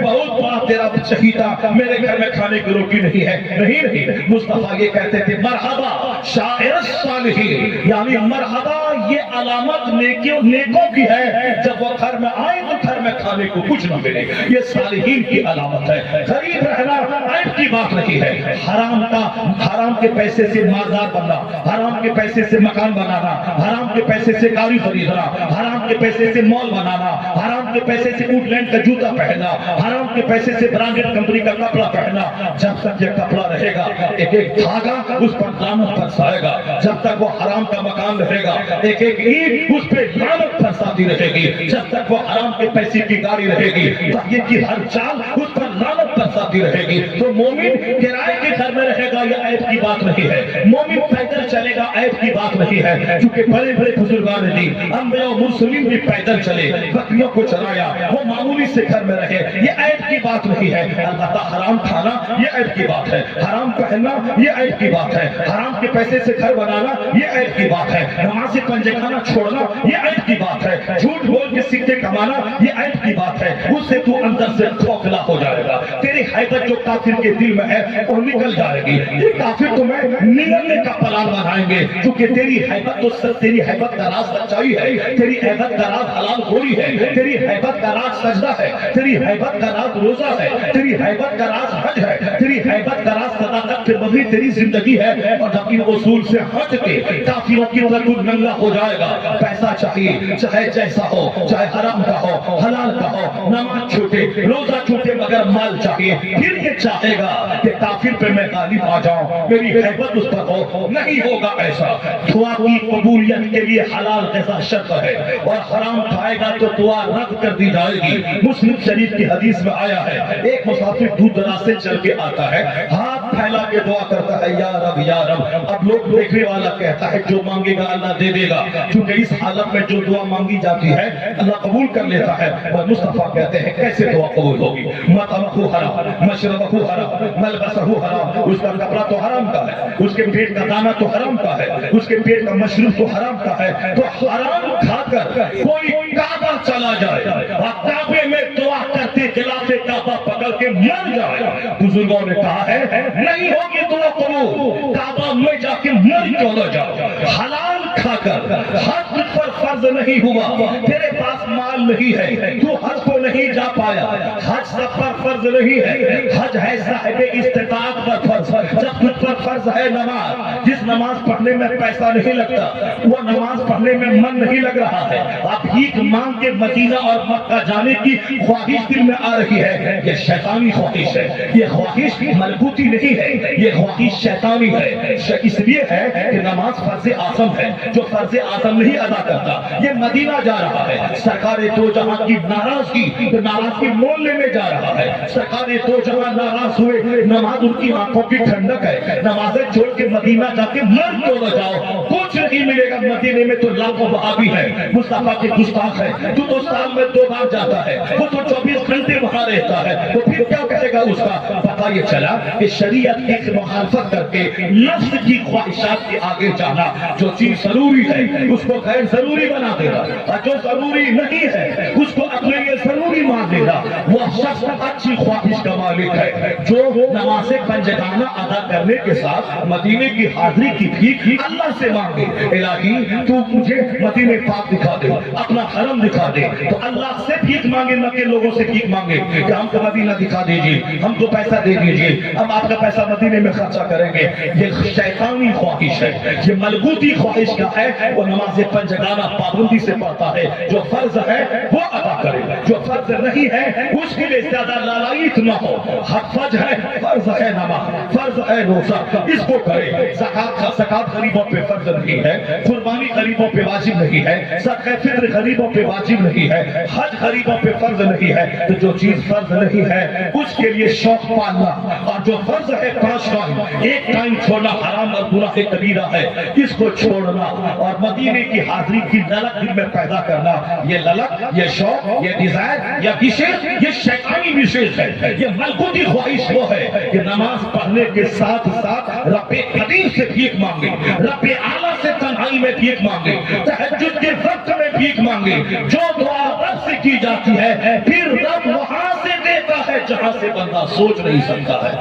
بہت بڑا تیرا چہیتا، میرے گھر میں کھانے کی روٹی نہیں ہے۔ نہیں، مصطفیٰ یہ کہتے تھے مرحبا شاعر الصالحین، یعنی مرحبا یہ علامت نیکوں کی ہے، جب وہ گھر میں آئے تو گھر میں کھانے کو کچھ نہ ملے، یہ صالحین کی علامت ہے۔ غریب رہنا عیب کی بات نہیں ہے۔ حرام کے پیسے سے مالدار بننا، حرام کے پیسے سے مکان بنانا، حرام کے پیسے سے گاڑی خریدنا، حرام کے پیسے سے مال بنانا، حرام کے پیسے سے ووڈ لینڈ کا جوتا پہننا، حرام کے پیسے سے برانڈڈ کمپنی کا کپڑا پہننا، جب تک یہ کپڑا رہے گا ایک دھاگا اس پر لعنت برسائے گا، جب تک وہ حرام کا مکان رہے گا ایک اینٹ اس پہ لعنت برساتی رہے گی، جب تک وہ حرام کے پیسے کی گاڑی رہے گی یہ کی ہر چال اس پر لعنت برساتی رہے گی۔ تو مومن کرائے کے گھر میں رہے گا یہ عیب کی بات نہیں ہے، مومن پیدل چلے گا عیب کی بات نہیں ہے، کیونکہ بڑے بڑے بزرگان دین انبیاء و مرسلین بھی پیدل چلے، بکریوں کو چرایا، وہ معمولی سے گھر میں رہے، یہ عیب کی بات نہیں ہے۔ البتہ حرام کھانا یہ عیب کی بات ہے، حرام پہننا یہ عیب کی بات ہے، حرام کے پیسے سے گھر بنانا یہ عیب کی بات ہے، نماز پنجے کھانا چھوڑنا یہ عیب کی بات ہے، جھوٹ بول کے سکے کمانا یہ عیب کی بات ہے، اس سے تو اندر سے کھوکھلا ہو جائے گا، تیری حیبت جو کافر کے دل میں ہے وہ نکل جائے گی، یہ کافر تمہیں نگلنے کا پلان بنائیں گے، کیونکہ تیری حیبت کا راز سچائی ہے، تیری حیبت کا راز حلال خوری ہے، تیری حیبت کا راز سجدہ ہے، تیری حیبت کا راز روزہ ہے، تیری حیبت کا راز حج ہے، تیری حیبت کا راز صداقت سے مبنی تیری زندگی ہے۔ اور جب ان اصول سے ہٹ کے کافروں کی طرح تو ننگا ہو جائے گا، پیسہ چاہیے چاہے جیسا ہو، چاہے حرام کا ہو حلال کا ہو، نماز چھوٹے روزہ چھوٹے مگر مال چاہیے، پھر یہ چاہے گا کہ کافر پہ میں غالب آ جاؤں، میری حیبت اس پر ہو، نہیں ہوگا ایسا۔ دعا کی قبولیت کے لیے حلال غذا شرط ہے، اور حرام کھائے گا تو دعا رد کر دی جائے گی۔ مسلم شریف کی حدیث میں آیا ہے ایک مسافر دور دراز سے چل کے آتا ہے، ہاتھ پھیلا کے دعا کرتا ہے یا رب یا رب. اب لوگ دیکھنے والا کہتا ہے جو مانگے گا اللہ دے دے گا, کیونکہ اس حالت میں جو دعا مانگی جاتی ہے اللہ قبول کر لیتا ہے. اور مصطفیٰ کہتے ہیں کیسے دعا قبول ہوگی؟ مطعمہ حرام, مشربہ حرام, ملبسہ حرام. اس کا کپڑا تو حرام کا ہے, اس کے پیٹ کا دانا تو حرام کا ہے, اس کے پیٹ کا مشروب تو حرام کا ہے. تو حرام کھا کر کوئی کعبہ چلا جائے اور کعبے میں دعا کرتے خلاف کعبہ پکڑ کے مر جائے, بزرگوں نے کہا ہے نہیں ہوگی دعا قبول. کعبہ میں جا کے مر کیوں نہ جاؤ. حلال کھا کر حج پر فرض نہیں ہوا, تیرے پاس مال نہیں ہے, تو حج کو نہیں جا پایا, حج سب پر فرض نہیں ہے. حج ہے صاحب استطاعت پر فرض. جب تجھ پر فرض ہے نماز, جس نماز پڑھنے میں پیسہ نہیں لگتا, وہ نماز پڑھنے میں من نہیں لگ رہا ہے, آپ بھیک مانگ کے مدینہ اور مکہ جانے کی خواہش دل میں آ رہی ہے, یہ شیطانی خواہش ہے. یہ خواہش ملکوتی نہیں ہے, یہ خواہش شیطانی ہے. اس لیے ہے کہ نماز فرض اعظم ہے, جو فرض اعظم نہیں ادا کرتا یہ مدینہ جا رہا ہے. سرکار دو جہاں کی ناراضگی مول لینے جا رہا ہے. سرکار دو جہاں ناراض ہوئے, نماز ان کی آنکھوں کی ٹھنڈک ہے. نمازیں چھوڑ کے مدینہ جا کے مر کیوں نہ جاؤ, کچھ نہیں ملے گا. مدینے میں تو لاکھوں وہابی ہے, مصطفیٰ کے گستاخ ہے. تو سال میں 2 بار جاتا ہے, وہ تو 24 گھنٹے وہاں رہتا ہے, تو پھر کیا کہے گا اس کا؟ پتا یہ چلا کہ شریعت کی مخالفت کر کے نفس کی خواہشات کے آگے جانا, جو چیز ضروری ہے اس کو غیر ضروری بنا دے گا, اور جو ضروری نہیں ہے اس کو اپنے لیے ضروری مان دے گا. وہ شخص اچھی خواہش کا مالک ہے جو نماز پنجگانہ ادا کرنے کے ساتھ مدینے کی حاضری کی بھیک اللہ سے مانگے. الہی تو مجھے مدینے پاک دکھا دے, اپنا حرم دکھا دے. تو اللہ سے بھیک مانگے, نہ کہ لوگوں سے بھیک مانگے کہ ہم کو مدینہ دکھا دیجیے, ہم کو پیسہ دے دیجیے, ہم آپ کا پیسہ مدینے میں خرچہ کریں گے. یہ شیطانی خواہش ہے, یہ ملکوتی خواہش کا ہے. وہ نماز پنجگانہ پابندی سے پڑھتا ہے, جو فرض ہے وہ ادا کرے, جو فرض نہیں ہے اس کے لیے زیادہ لالائیت نہ ہو. حق فرض ہے, فرض ہے نماز, فرض ہے روزہ, اس کو کرے. زکات غریبوں پہ فرض نہیں ہے, قربانی غریبوں پہ واجب نہیں ہے, صدقہ فطر غریبوں پہ واجب نہیں ہے, حج غریبوں پہ فرض نہیں ہے. تو جو چیز فرض نہیں ہے اس کے لیے شوق پالنا, اور جو فرض ہے 5 ٹائم, 1 ٹائم چھوڑنا حرام اور گناہ کبیرہ ہے, اس کو چھوڑنا. اور مدینے کی حاضری کی للک دل میں پیدا کرنا, یہ للک, یہ شوق, یہ ڈیزائر, یہ وشیش, یہ شیطانی وشیش ہے. یہ ملکوتی خواہش وہ ہے کہ نماز پڑھنے کے ساتھ ساتھ رب قدیر سے بھیک مانگے, رب اعلیٰ سے تنہائی میں بھیک مانگے, تہجد کے وقت میں بھیک مانگے. جو دعا رب سے کی جاتی ہے پھر رب وہاں سے دیتا ہے جہاں سے بندہ سوچ نہیں سکتا ہے.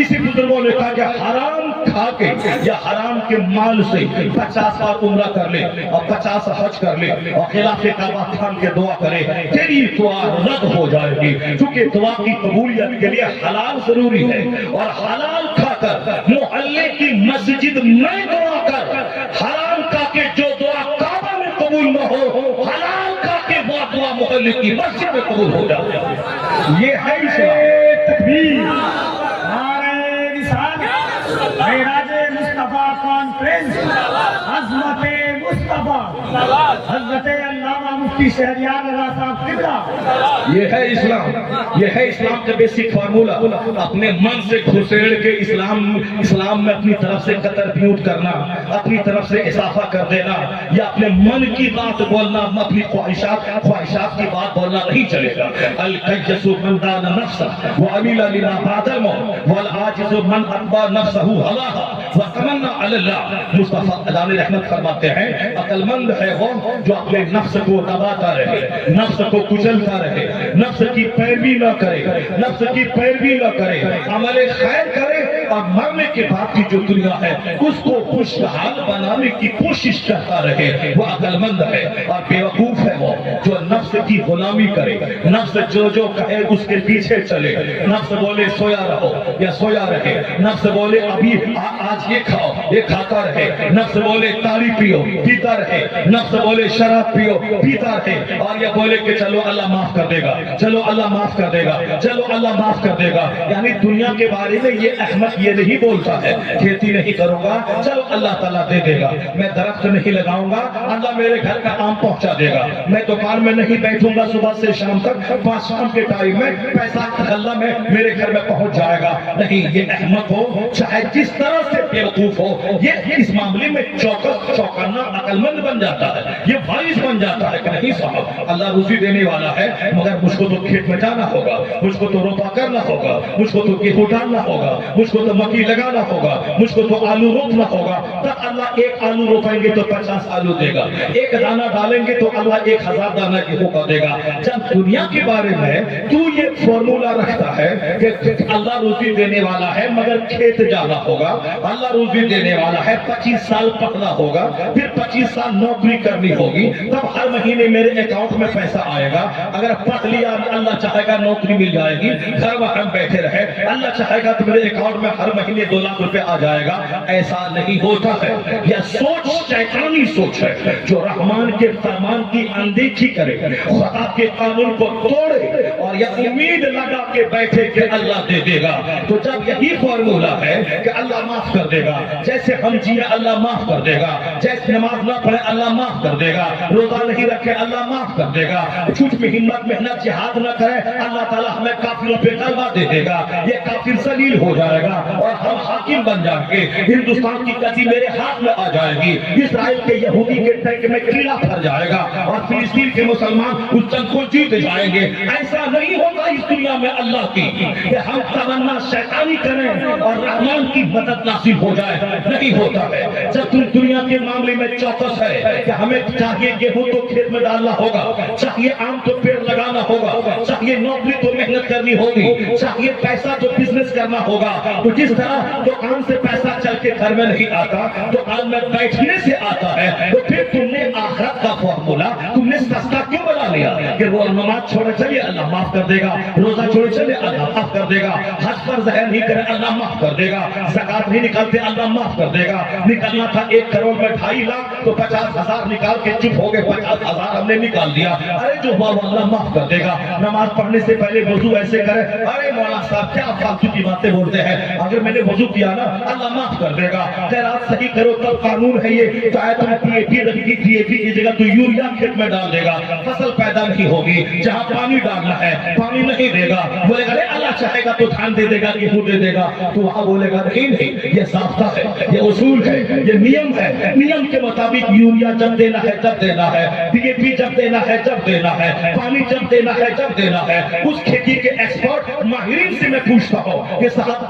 اسی بزرگوں نے کہا کہ حرام کھا کے یا حرام کے مال سے 50 بار عمرہ کر لے اور 50 حج کر لے اور خلاف کعبہ تھام کے دعا کرے, تیری دعا رد ہو جائے گی. کیونکہ دعا کی قبولیت کے لیے حلال ضروری ہے, اور حلال کھا کر محلے کی مسجد میں دعا کر, حرام کھا کے جو دعا کعبہ میں قبول نہ ہو, حلال کھا کے وہ دعا محلے کی مسجد میں قبول ہو جائے. یہ ہے اسلام. تکبیر, نعرہ رسالت, معراج مصطفیٰ کانفرنس, عظمت مصطفیٰ, حضرت علامہ مفتی شہریار رضا صاحب قبلہ. یہ ہے اسلام, یہ ہے اسلام کا بیسک فارمولا. اپنے من سے گھسیڑ کے اسلام میں اپنی طرف سے قطر پیوٹ کرنا, اپنی طرف سے اضافہ کر دینا, یا اپنے من کی بات بولنا, اپنی خواہشات کی بات بولنا نہیں چلے گا. القیس من دان نفسہ وعمل لما بعد الموت والعاجز من اتبع نفسہ ہواها وتمنى علی اللہ. مصطفیٰ علیہ رحمت فرماتے ہیں عقل مند ہے وہ جو اپنے نفس کو دباتا رہے, نفس کو کچلتا رہے, نفس کی پیروی نہ کرے, نفس کی پیروی نہ کرے, عمل خیر کرے, اور مرنے کے بعد کی جو دنیا ہے اس کو خوشحال بنانے کی کوشش کرتا رہے. وہ عقل مند ہے. اور بیوقوف ہے وہ جو نفس کی غلامی کرے, نفس جو کہے اس کے پیچھے چلے, نفس بولے سویا رہو یا سویا رہے, نفس بولے ابھی آج یہ کھاؤ یہ کھاتا رہے, نفس بولے تالی پیو پیتا رہے, نفس بولے شراب پیو پیتا رہے, اور یہ بولے کہ چلو اللہ معاف کر دے گا, چلو اللہ معاف کر دے گا, چلو اللہ معاف کر دے گا. یعنی دنیا کے بارے میں یہ احمد یہ نہیں بولتا ہے کھیتی نہیں کروں گا, چلو اللہ تعالیٰ دے دے گا, میں درخت نہیں لگاؤں گا, اللہ میرے گھر کا آم پہنچا دے گا, میں دکان میں نہیں بیٹھوں گا صبح سے شام تک، شام کے ٹائم میں پیسہ اللہ میں میرے گھر میں پہنچ جائے گا. نہیں، یہ احمق ہو چاہے جس طرح سے بیوقوف ہو، یہ اس معاملے میں چوکنا عقل مند بن جاتا ہے، یہ وائز بن جاتا ہے کہ نہیں صاحب اللہ روزی دینے والا ہے، مگر مجھ کو تو کھیت میں جانا ہوگا، مجھ کو تو روپا کرنا ہوگا، مجھ کو تو گیہوں ڈالنا ہوگا، مجھ کو تو مکئی لگانا ہوگا، مجھ کو تو آلو روپنا ہوگا. تب اللہ ایک آلو روپیں گے تو 50 آلو دے گا، ایک دانہ ڈالیں گے تو اللہ 1000 دانہ گیہوں کا دے گا. جب دنیا کے بارے میں تو یہ فارمولا رکھتا ہے کہ اللہ روزی دینے والا ہے مگر کھیت جانا ہوگا، اللہ روزی دینے والا ہے 25 سال پڑھنا ہوگا، پھر 25 سال نوکری کرنی ہوگی، تب ہر مہینے میرے اکاؤنٹ میں پیسہ آئے گا. اگر پڑھ لیا اللہ چاہے گا نوکری مل جائے گی، گھر میں ہم بیٹھے رہے، اللہ چاہے گا تو میرے اکاؤنٹ میں ہر مہینے 2 لاکھ روپے آ جائے گا. ایسا نہیں ہوتا ہے. یہ سوچ شیطانی سوچ ہے جو رحمان کے فرمان کی اندیکھی کرے، خدا کے قانون کو توڑے اور یہ امید لگا کے بیٹھے کہ اللہ دے دے گا. تو جب یہی فارمولا ہے کہ اللہ معاف کر دے گا، جیسے ہم جیے اللہ معاف کر دے گا، جیسے نماز نہ پڑھے اللہ معاف کر دے گا، روزہ نہیں رکھے اللہ معاف کر دے گا، جھوٹ میں ہمت محنت جہاد نہ کرے اللہ تعالیٰ ہمیں کافروں پہ غلبہ دے دے گا، یہ کافر ذلیل ہو جائے گا اور ہم حاکم بن جائیں گے. ہندوستان کی گدی میرے ہاتھ میں آ جائے گی، اسرائیل کے یہودی کے ٹینک میں کیڑا پھر جائے گا اور فلسطین کے مسلمان اس جنگ کو جیت جائیں گے. ایسا نہیں ہوتا اس دنیا میں اللہ کی کہ ہم تمنا شیطانی کریں اور رحمان کی مدد نصیب ہو جائے. نہیں ہوتا ہے. جب تم دنیا کے معاملے میں چوکس ہے کہ ہمیں چاہیے گیہوں تو کھیت میں ڈالنا ہوگا، چاہیے آم تو پیڑ لگانا ہوگا، چاہیے نوکری تو محنت کرنی ہوگی، چاہیے پیسہ تو بزنس کرنا ہوگا. تو جس طرح دکان سے پیسہ چل کے گھر میں نہیں آتا، دکان میں بیٹھنے سے آتا ہے. تو پھر تم نے آخرت کا فارمولا تم نے سستا کیوں بنا لیا کہ وہ نماز چھوڑے چلیے اللہ معاف کر دے گا، روزہ چھوڑے چلے اللہ معاف کر دے گا، حج پر ظاہر نہیں کرے اللہ معاف کر دے گا، زکات نہیں نکالتے اللہ معاف کر دے گا. نکلنا تھا 1 کروڑ میں 2.5 لاکھ تو 50,000 نکال کے چپ ہو گئے، 50,000 ہم نے نکال دیا. ارے جو ہوا وہ اللہ معاف کر دے گا. نماز پڑھنے سے پہلے وضو ایسے کرے، ارے مولانا صاحب کیا فالتو کی باتیں بولتے ہیں، اگر میں نے وضو کیا نا اللہ معاف کر دے گا. خیرات صحیح کرو تب قانون ہے یہ، چاہے تم ڈی اے پی کی جگہ تو یوریا کھیت میں ڈال دے گا، فصل پیدا نہیں ہوگی. جہاں پانی ڈالنا ہے پانی نہیں دے گا، بولے گا اللہ چاہے گا تو دھان دے دے گا، گیہوں دے دے گا. تو وہاں بولے گا نہیں، یہ ضابطہ ہے، یہ اصول ہے، یہ نیم ہے. نیم کے مطابق یوریا جب دینا ہے جب دینا ہے، ڈی اے پی جب دینا ہے جب دینا ہے، پانی جب دینا ہے جب دینا ہے. اس کھیتی کے ایکسپرٹ ماہرین سے میں پوچھتا ہوں کہ صاحب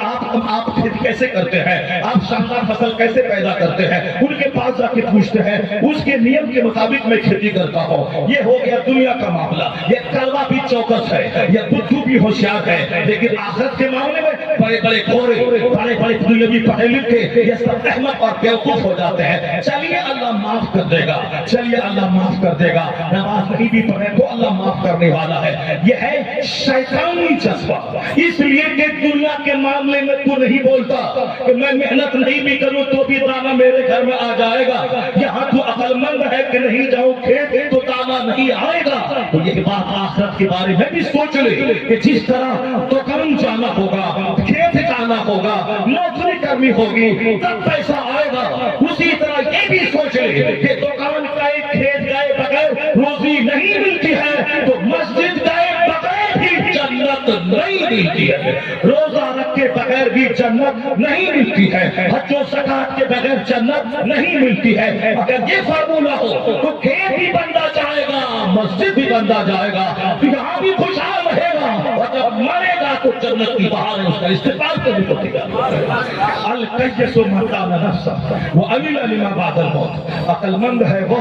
آپ کھیتی کیسے کرتے ہیں، آپ شاندار فصل کیسے پیدا کرتے ہیں، ان کے پاس جا کے پوچھتے ہیں، اس کے نیم کے مطابق میں کھیتی کرتا ہوں. یہ ہو گیا دنیا کا معاملہ. یہ کلوا بھی چوکس ہے، یہ بدھو بھی ہوشیار ہے، لیکن آخرت کے معاملے میں بڑے بڑے گورے، بڑے بڑے دنیاوی پڑھے لکھے یہ سب احمق اور بیوقوف ہو جاتے ہیں. چلیے اللہ معاف کر دے گا، چلیے اللہ معاف کر دے گا. نماز نہیں بھی پڑھے تو اللہ معاف کرنے والا ہے. یہ ہے شیطانی جذبہ. اس لیے کہ دنیا کے معاملے میں تو نہیں بولتا کہ میں محنت نہیں بھی کروں تو بھی دانا میرے گھر میں آ جائے گا. یہاں تو عقل مند ہے کہ نہیں جاؤں کھیت تو دانا نہیں آئے گا. تو یہ بات آخرت کے بارے میں بھی سوچ لے کہ جس طرح دکان جانا ہوگا، کھیت جانا ہوگا، نوکری کرنی ہوگی تب پیسہ آئے گا، اسی طرح یہ بھی سوچ لے کہ دکان گئے کھیت گئے بغیر روزی نہیں ملتی ہے تو مسجد گئے بغیر بھی جنت نہیں ملتی ہے، روزہ رکھ کے بغیر بھی جنت نہیں ملتی ہے، حج و زکات کے بغیر جنت نہیں ملتی ہے. اگر یہ فارمولا ہو تو کھیت بھی بندہ جائے گا، مسجد بھی بندہ جائے گا، یہاں بھی خوشحال رہے گا اور جب مرے گا تو جنت کی بہار اس کا استقبال کرنی پڑے گا. القیس من کان نفسا وعمل لما بعد الموت. عقل مند ہے وہ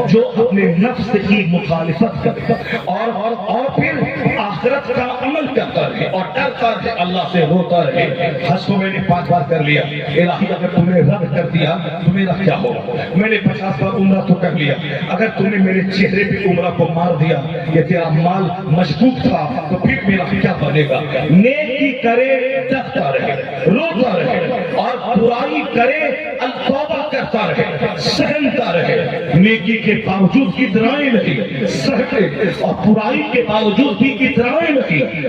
جو اپنے نفس کی مخالفت کرے اور پھر آخرت کا عمل کرتا رہے اور ڈرتا رہے، اللہ سے روتا رہے. حج کو میں نے 5 بار کر لیا، الہی اگر تم نے رد کر دیا تو میرا کیا ہوگا. میں نے 50 بار عمرہ تو کر لیا، اگر تم نے میرے چہرے پہ عمرہ کو مار دیا، یہ تیرا مال مشکوک تھا تو پھر میرا کیا بنے گا. نیکی کرے ڈرتا رہے، روتا رہے اور برائی کرے توبہ کرتا رہے، سہنتا رہے. نیکی کے باوجود اترائے نہیں سہتے اور برائی کے باوجود بھی اترائے نہیں،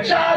4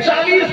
40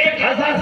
1000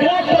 200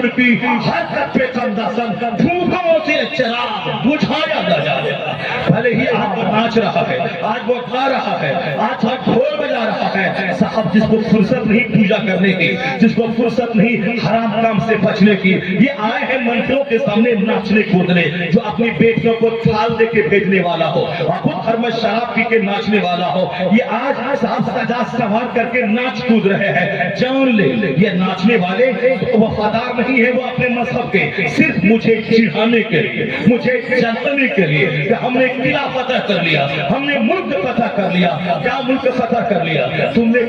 کفر کی ہر طبقے کا اندازن دھوپوں سے چراغ بجھایا نہ جائے گا. بھلے ہی آج وہ ناچ رہا ہے, آج وہ گا رہا ہے, آج وہ ڈھول بجا رہا ہے, صاحب جس کو فرصت نہیں پوجا کرنے کی, جس کو فرصت نہیں حرام کام سے بچنے کی, یہ آئے ہیں مندروں کے سامنے ناچنے کودنے, جو اپنی بیٹیوں کو تھال دے کے بھیجنے والا ہو اور خود گھر میں شراب پی کے ناچنے والا ہو, یہ آج صاحب سجا سوار کر کے ناچ کود رہے ہیں. جان لے یہ ناچنے والے وفادار نہیں ہے وہ اپنے مذہب کے, صرف مجھے چڑھانے کے لیے, مجھے جلانے کے لیے کہ ہم نے قلعہ فتح کر لیا, ہم نے ملک فتح کر لیا. کیا ملک فتح کر لیا؟ تم نے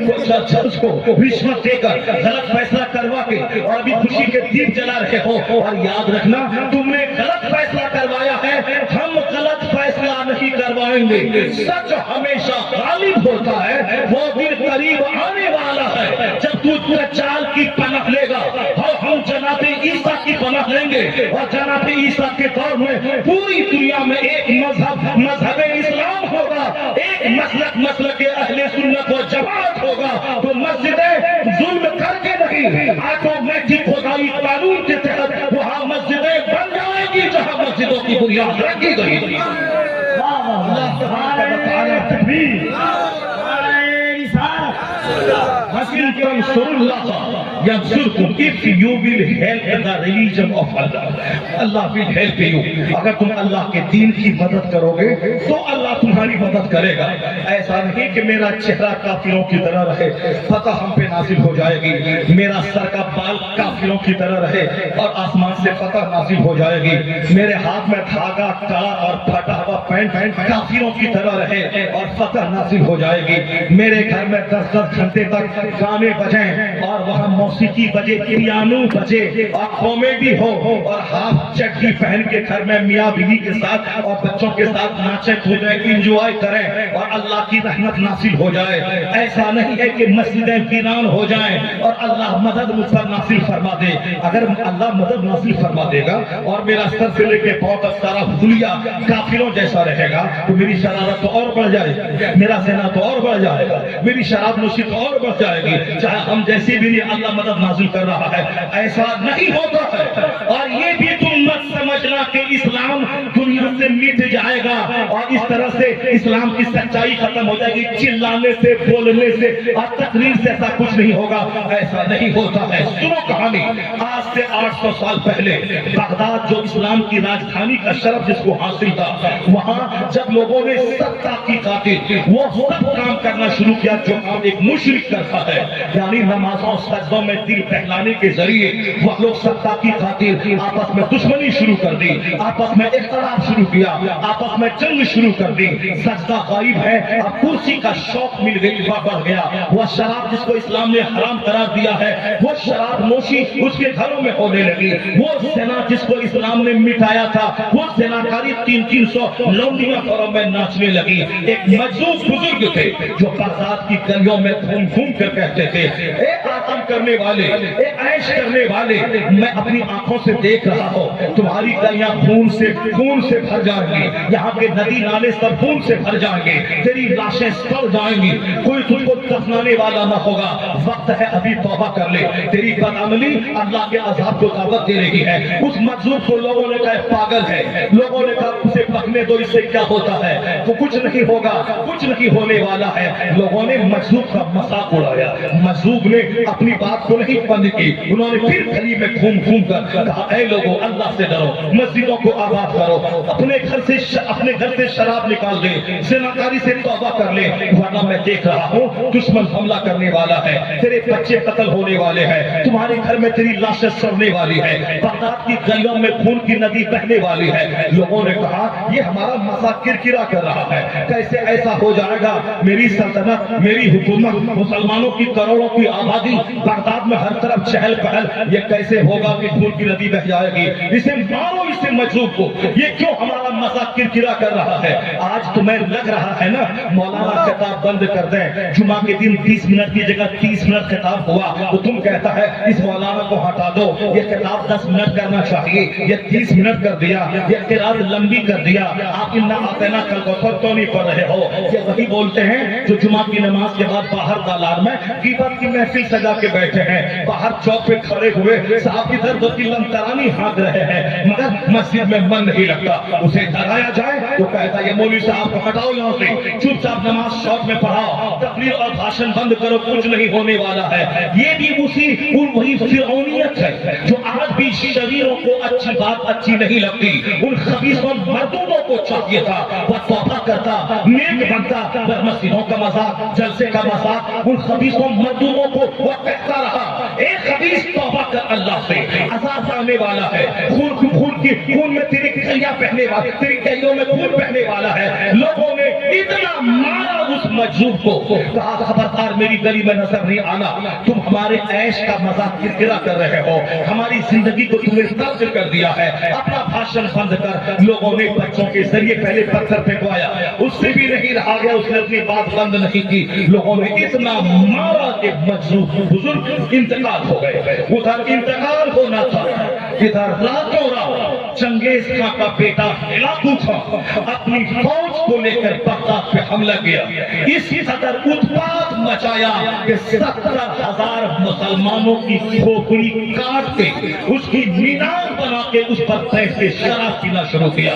چرچ کو رشوت دے کر غلط فیصلہ کروا کے اور ابھی خوشی کے دیپ جلا رہے ہو. اور یاد رکھنا تم نے غلط فیصلہ کروایا ہے, ہم غلط فیصلہ نہیں کروائیں گے. سچ ہمیشہ غالب ہوتا ہے, وہ دن قریب آنے والا ہے جب تو دجال کی پناہ لے گا اور ہم جناب عیسیٰ کی پناہ لیں گے. اور جناب عیسیٰ کے دور میں پوری دنیا میں ایک مذہب اسلام ہوگا, ایک مسلک اہل سنت و جماعت ہوگا. تو مسجدیں ظلم کر کے نہیں, آٹومیٹک خدائی قانون کے تحت وہاں مسجدیں بن جائیں گی جہاں مسجدوں کی بنیاد رکھی گئی تھی. If you will help the religion of Allah, Allah will help you. اگر تم اللہ کے دین کی مدد کرو گے تو اللہ تمہاری مدد کرے گا. ایسا نہیں کہ میرا چہرہ کافروں کی طرح رہے, فتح ہم پہ نازل ہو جائے گی. میرا سر کا بال کافروں کی طرح رہے اور آسمان سے فتح نازل ہو جائے گی. میرے ہاتھ میں دھاگا کڑا اور پھٹا ہوا پینٹ کافروں کی طرح رہے اور فتح نازل ہو جائے گی. میرے گھر میں 10 گھنٹے تک گانے بجیں اور وہاں موسیقی بجے, پیانو بجے اور کامیڈی ہو اور ہاف چڈی پہن کے گھر میں میاں بیوی کے ساتھ اور بچوں کے ساتھ ناچے کودیں, انجوائے کریں اور اللہ کی رحمت نازل ہو جائے. ایسا نہیں ہے کہ مسجدیں ویران ہو جائیں اور اللہ مدد مجھ پر نازل فرما دے. اگر اللہ مدد نازل فرما دے گا اور میرا سر سے لے کے پاؤں تک سارا حلیہ کافروں جیسا رہے گا تو میری شرارت تو اور بڑھ جائے گی, میرا زنا تو اور بڑھ جائے گا, میری شراب نوشی تو اور بڑھ جائے گی. چاہے ہم جیسی بھی نہیں, اللہ مدد نازل کر رہا ہے. ایسا نہیں ہوتا ہے. اور یہ بھی تم مت سمجھنا کہ اسلام دنیا سے مٹ جائے گا اور اس طرح سے اسلام کی سچائی ختم ہو جائے گی. چلانے سے, بولنے سے اور تقریر سے ایسا کچھ نہیں ہوگا. ایسا نہیں ہوتا ہے. سنو کہانی. آج سے 800 سال پہلے بغداد جو اسلام کی راجدھانی کا شرف جس کو حاصل تھا, وہاں جب لوگوں نے ستا کی خاطر وہ سب کام کرنا شروع کیا جو ایک مشرک کرتا ہے, یعنی نمازوں سجدوں میں دل بہلانے کے ذریعے وہ لوگ ستا کی خاطر آپس میں دشمنی شروع کر دی, آپس میں اختلاف شروع کیا, آپس میں جنگ شروع کر دی. سجدہ غائب ہے, اب کرسی کا شوق مل گئی, بڑھ گیا. وہ شراب جس کو اسلام نے حرام قرار دیا ہے, وہ شراب نوشی اس کے گھروں میں ہونے لگی. وہ زنا جس کو اسلام نے مٹایا تھا, وہ زناکاری 300 لونڈیاں گھروں میں ناچنے لگی. ایک مجذوب بزرگ تھے جو بغداد کی گلیوں میں گھوم گھوم کر کہتے تھے, اے آرام کرنے والے, اے عیش کرنے والے, میں اپنی آنکھوں سے دیکھ رہا ہوں تمہاری گلیاں خون سے بھر جائیں گی, یہاں کے ندی نالے سب خون سے بھر جائیں گے, تیری لاشیں سڑ جائیں گی, کوئی تجھ کو دفنانے والا نہ ہوگا. وقت ہے ابھی توبہ کر لے, تیری بدعملی اللہ کے عذاب کو دعوت دے رہی ہے. اس مجذوب کو لوگوں نے کہا پاگل ہے, لوگوں نے کہا اسے پکنے دو, اس سے کیا ہوتا ہے, تو کچھ نہیں ہوگا, کچھ نہیں ہونے والا ہے. لوگوں نے مجذوب کا مذاق اڑایا. مجذوب نے اپنی بات کو نہیں بند کی, انہوں نے پھر گلی میں گھوم گھوم کر کہا, اے لوگوں اللہ سے ڈرو, مسجدوں کو آباد کرو, اپنے گھر سے شراب نکال دے, زناکاری سے توبہ کر لے, ورنہ میں دیکھ رہا ہوں دشمن حملہ کرنے والا ہے, تیرے بچے قتل ہونے والے ہیں, تمہارے گھر میں تیری لاشیں سڑنے والی ہے, بغداد کی گلیوں میں خون کی ندی بہنے والی ہے. لوگوں نے کہا یہ ہمارا مذاق کرکرا کر رہا ہے, کیسے ایسا ہو جائے گا, میری سلطنت, میری حکومت, مسلمانوں کی کروڑوں کی آبادی, بغداد میں ہر طرف چہل پہل, یہ کیسے ہوگا کہ خون کی ندی بہ جائے گی, اسے مارو اسے مجذوب کو, یہ کیوں ہمارا مذاق کرکرا کر رہا ہے. آج تمہیں لگ رہا ہے نا مولانا خطاب بند کر دیں, جمعہ کے دن 20 منٹ کی جگہ 30 منٹ خطاب ہوا تو تم کہتا ہے اس مولانا کو ہٹا دو, یہ خطاب 10 منٹ کرنا چاہیے, یہ 30 منٹ کر دیا, یہ قرات لمبی کر دیا, آپ انا آتینا کل کوثر تو نہیں پڑھ رہے ہو. یہ وہی بولتے ہیں جو جمعہ کی نماز کے بعد باہر دالان میں غیبت کی محفل سجا کے بیٹھے ہیں, باہر چوک پہ کھڑے ہوئے صاحب ادھر دو تلم ترانی ہانک رہے ہیں, مگر مسجد میں من نہیں لگتا. اسے ڈرایا جائے تو کہتا یہ مولوی صاحب کو ہٹاؤ یہاں سے, چپ چاپ نماز شوق میں پڑھاؤ, تقریر اور بھاشن بند کرو, کچھ نہیں ہونے والا ہے. یہ بھی وہی فرعونیت ہے جو آج بھی شریروں کو اچھی بات اچھی نہیں لگتی. ان خبیثوں مردودوں کو چاہیے تھا وہ توبہ کرتا, نیک بنتا, مسجدوں کا مذاق, جلسے کا مذاق, ان خبیثوں مردودوں کو وہ کہتا رہا ایک خبیث توبہ کر اللہ سے, عذاب آنے والا ہے, خون میں تیری کلیاں بہنے والا, تیری کلیوں میں خون بہنے والا ہے. لوگوں نے اتنا مارا اس مجذوب کو, کہا خبردار میری گلی میں نظر نہیں آنا, تم ہمارے عیش کا مذاق کرکرا کر رہے ہو, ہماری زندگی کو تم نے تبدیل کر دیا ہے, اپنا بھاشن بند کر. لوگوں نے بچوں کے ذریعے پہلے پتھر پھینکوایا, اس سے بھی نہیں رہا گیا, اس نے اپنی بات بند نہیں کی. لوگوں نے اتنا مارا کہ مجذوب بزرگ انتقال ہو گئے. ادھر انتقال ہونا تھا, ادھر راتوں رات چنگیز خان کا بیٹا ہلاکو تھا, اپنی فوج کو لے کر بغداد پہ حملہ کیا. اس قدر اتپات مچایا کہ 70,000 مسلمانوں کی کھوپڑی کاٹ کے اس کی مینار بنا کے اس پر بیٹھ کے شراب پینا شروع کیا.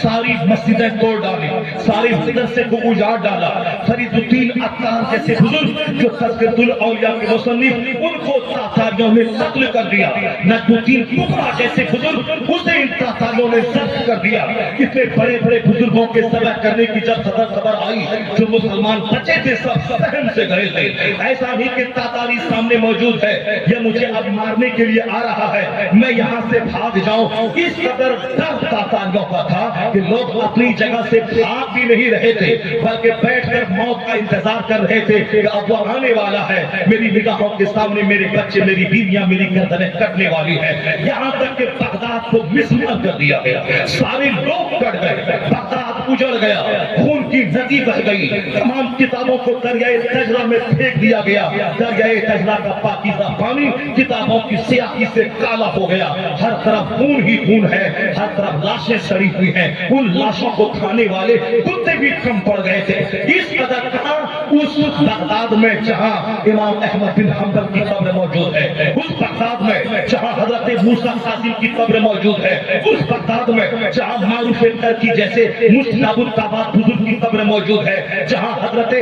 ساری مسجدیں توڑ ڈالی, سارے مدرسے کو اجاڑ ڈالا. فرید الدین عطار جیسے بزرگ جو تذکرۃ الاولیاء کے مصنف, ان کو تاتاریوں نے قتل کر دیا. نجم الدین کبرا جیسے بزرگ, اسے ان تاتاریوں نے ضبط کر دیا. اتنے بڑے بڑے بزرگوں کے ذبح کرنے کی جب خبر آئی, جو مسلمان بچے تھے سب سہم سے گئے تھے. ایسا نہیں کہ تاتاری سامنے موجود ہے, یہ مجھے اب مارنے کے لیے آ رہا ہے, میں یہاں سے بھاگ جاؤں. اس قدر ڈر تاتاریوں کا تھا کہ لوگ اپنی جگہ سے بھاگ بھی نہیں رہے تھے, بلکہ بیٹھ کر موت کا انتظار کر رہے تھے کہ اب وہ آنے والا ہے, میری نگاہوں کے سامنے میرے بچے, میری بیویاں, میری گردنیں کٹنے والی ہے. یہاں تک کہ بغداد کو مسمار کر دیا گیا, سارے لوگ کٹ گئے, بغداد اجڑ گیا, خون کی ندی بہ گئی, تمام کتابوں کو دریائے دجلہ میں پھینک دیا گیا. دریائے دجلہ کا پاکیزہ پانی کتابوں کی سیاہی سے کالا ہو گیا. ہر طرف خون ہی خون ہے, ہر طرف لاشیں سڑی ہوئی ہیں. ان لاشوں کو کھانے والے کتے بھی کم پڑ گئے تھے. اس قدر کہاں اس بغداد میں جہاں امام احمد بن حنبل کی قبر موجود ہے, اس بغداد میں جہاں حضرت موسیٰ قاسم کی قبر موجود ہے, اس بغداد میں جہاں معروف ترکی جیسے مجتبی الطبات بزرگ کی قبر موجود ہے, جہاں حضرت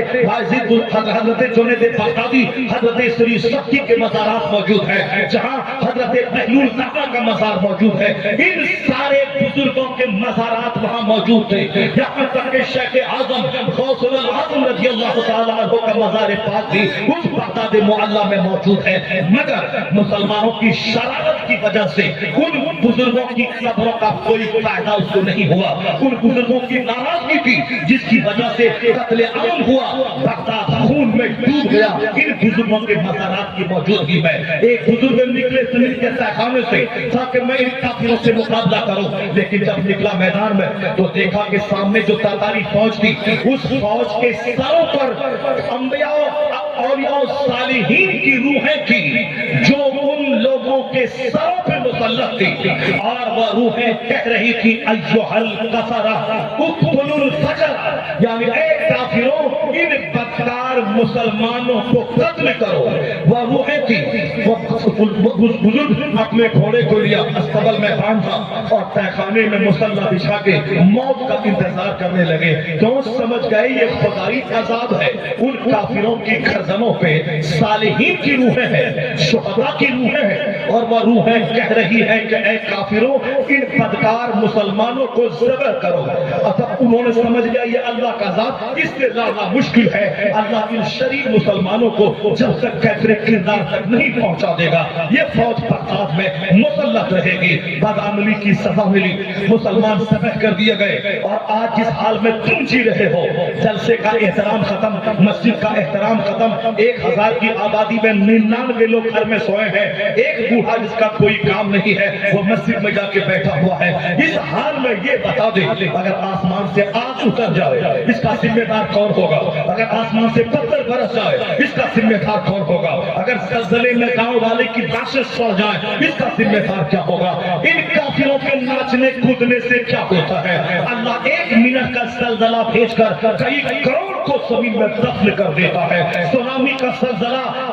جنید بغدادی, حضرت سری سبکی کے مزارات موجود ہے, جہاں حضرت بہلول نقا کا مزار موجود ہے. ان سارے بزرگوں کے مزارات وہاں موجود تھے. یہاں تک کہ شیخ اعظم غوث العظم رضی اللہ تعالیٰ عنہ کا مزار پاک بھی اس بغداد معلیٰ میں موجود ہے. مگر مسلمانوں کی شرارت کی وجہ سے ان بزرگوں کی قبروں کا کوئی فائدہ اس کو نہیں ہوا. ان بزرگوں کی ناراضگی تھی جس کی وجہ سے قتل عام ہوا, بغداد خون میں ڈوب گیا. ان بزرگوں کے مزارات کی موجودگی میں ایک بزرگ نکلے زمین کے تہخانے سے تاکہ میں ان کافروں سے مقابلہ کروں, لیکن جب نکلا میدان میں تو دیکھا کہ سامنے جو تاتاری فوج تھی, اس فوج کے سروں پر انبیاء, اولیاء, صالحین کی روحیں تھی جو ان لوگوں کے سروں پہ مسلط تھی, اور وہ روحیں کہہ رہی تھی ایھا الکفرہ اقتلوا الفجر, یعنی اے کافروں ان بدکار مسلمانوں کو قتل کرو. وہ روحیں تھی. وہ بزرگ اپنے گھوڑے کو لیا, استبل میں باندھا اور تہخانے میں مسلح بچھا کے موت کا انتظار کرنے لگے. کیوں سمجھ گئے یہ خدائی عذاب ہے. ان کافروں کی گردنوں پہ صالحین کی روحیں ہیں, شہداء کی روحیں ہیں, اور وہ روحیں کہہ رہی ہیں کہ اے کافروں ان بدکار مسلمانوں کو ذبح کرو. اب انہوں نے سمجھ لیا یہ اللہ کا عذاب اس سے زیادہ مشکل ہے. اللہ ان شریف مسلمانوں کو جب تک کیفر کردار تک نہیں پہنچا دے گا, یہ فوج بغداد میں مسلط رہے گی. بدعملی کی سزا ملی, مسلمان ذبح کر دیے گئے. اور آج جس حال میں تم جی رہے ہو, جلسے کا احترام ختم, مسجد کا احترام ختم, 1000 کی آبادی میں 99 لوگ گھر میں سوئے ہیں, ایک بوڑھا جس کا کوئی کام نہیں ہے وہ مسجد میں جا کے بیٹھا ہوا ہے. اس حال میں یہ بتا دے اگر آسمان سے آگ اتر جائے اس کا ذمہ دار کون ہوگا؟ اگر آسمان سے پتھر برس جائے اس کا ذمہ دار کون ہوگا؟ اگر زلزلے میں گاؤں والے کی لاشیں سڑ جائیں اس کا ذمہ دار کیا ہوگا؟ ان کافروں کے ناچنے کودنے سے کیا ہوتا ہے؟ اللہ 1 منٹ کا زلزلہ بھیج کر کئی کروڑ کو زمین میں دفن کر دیتا ہے. سونامی کا زلزلہ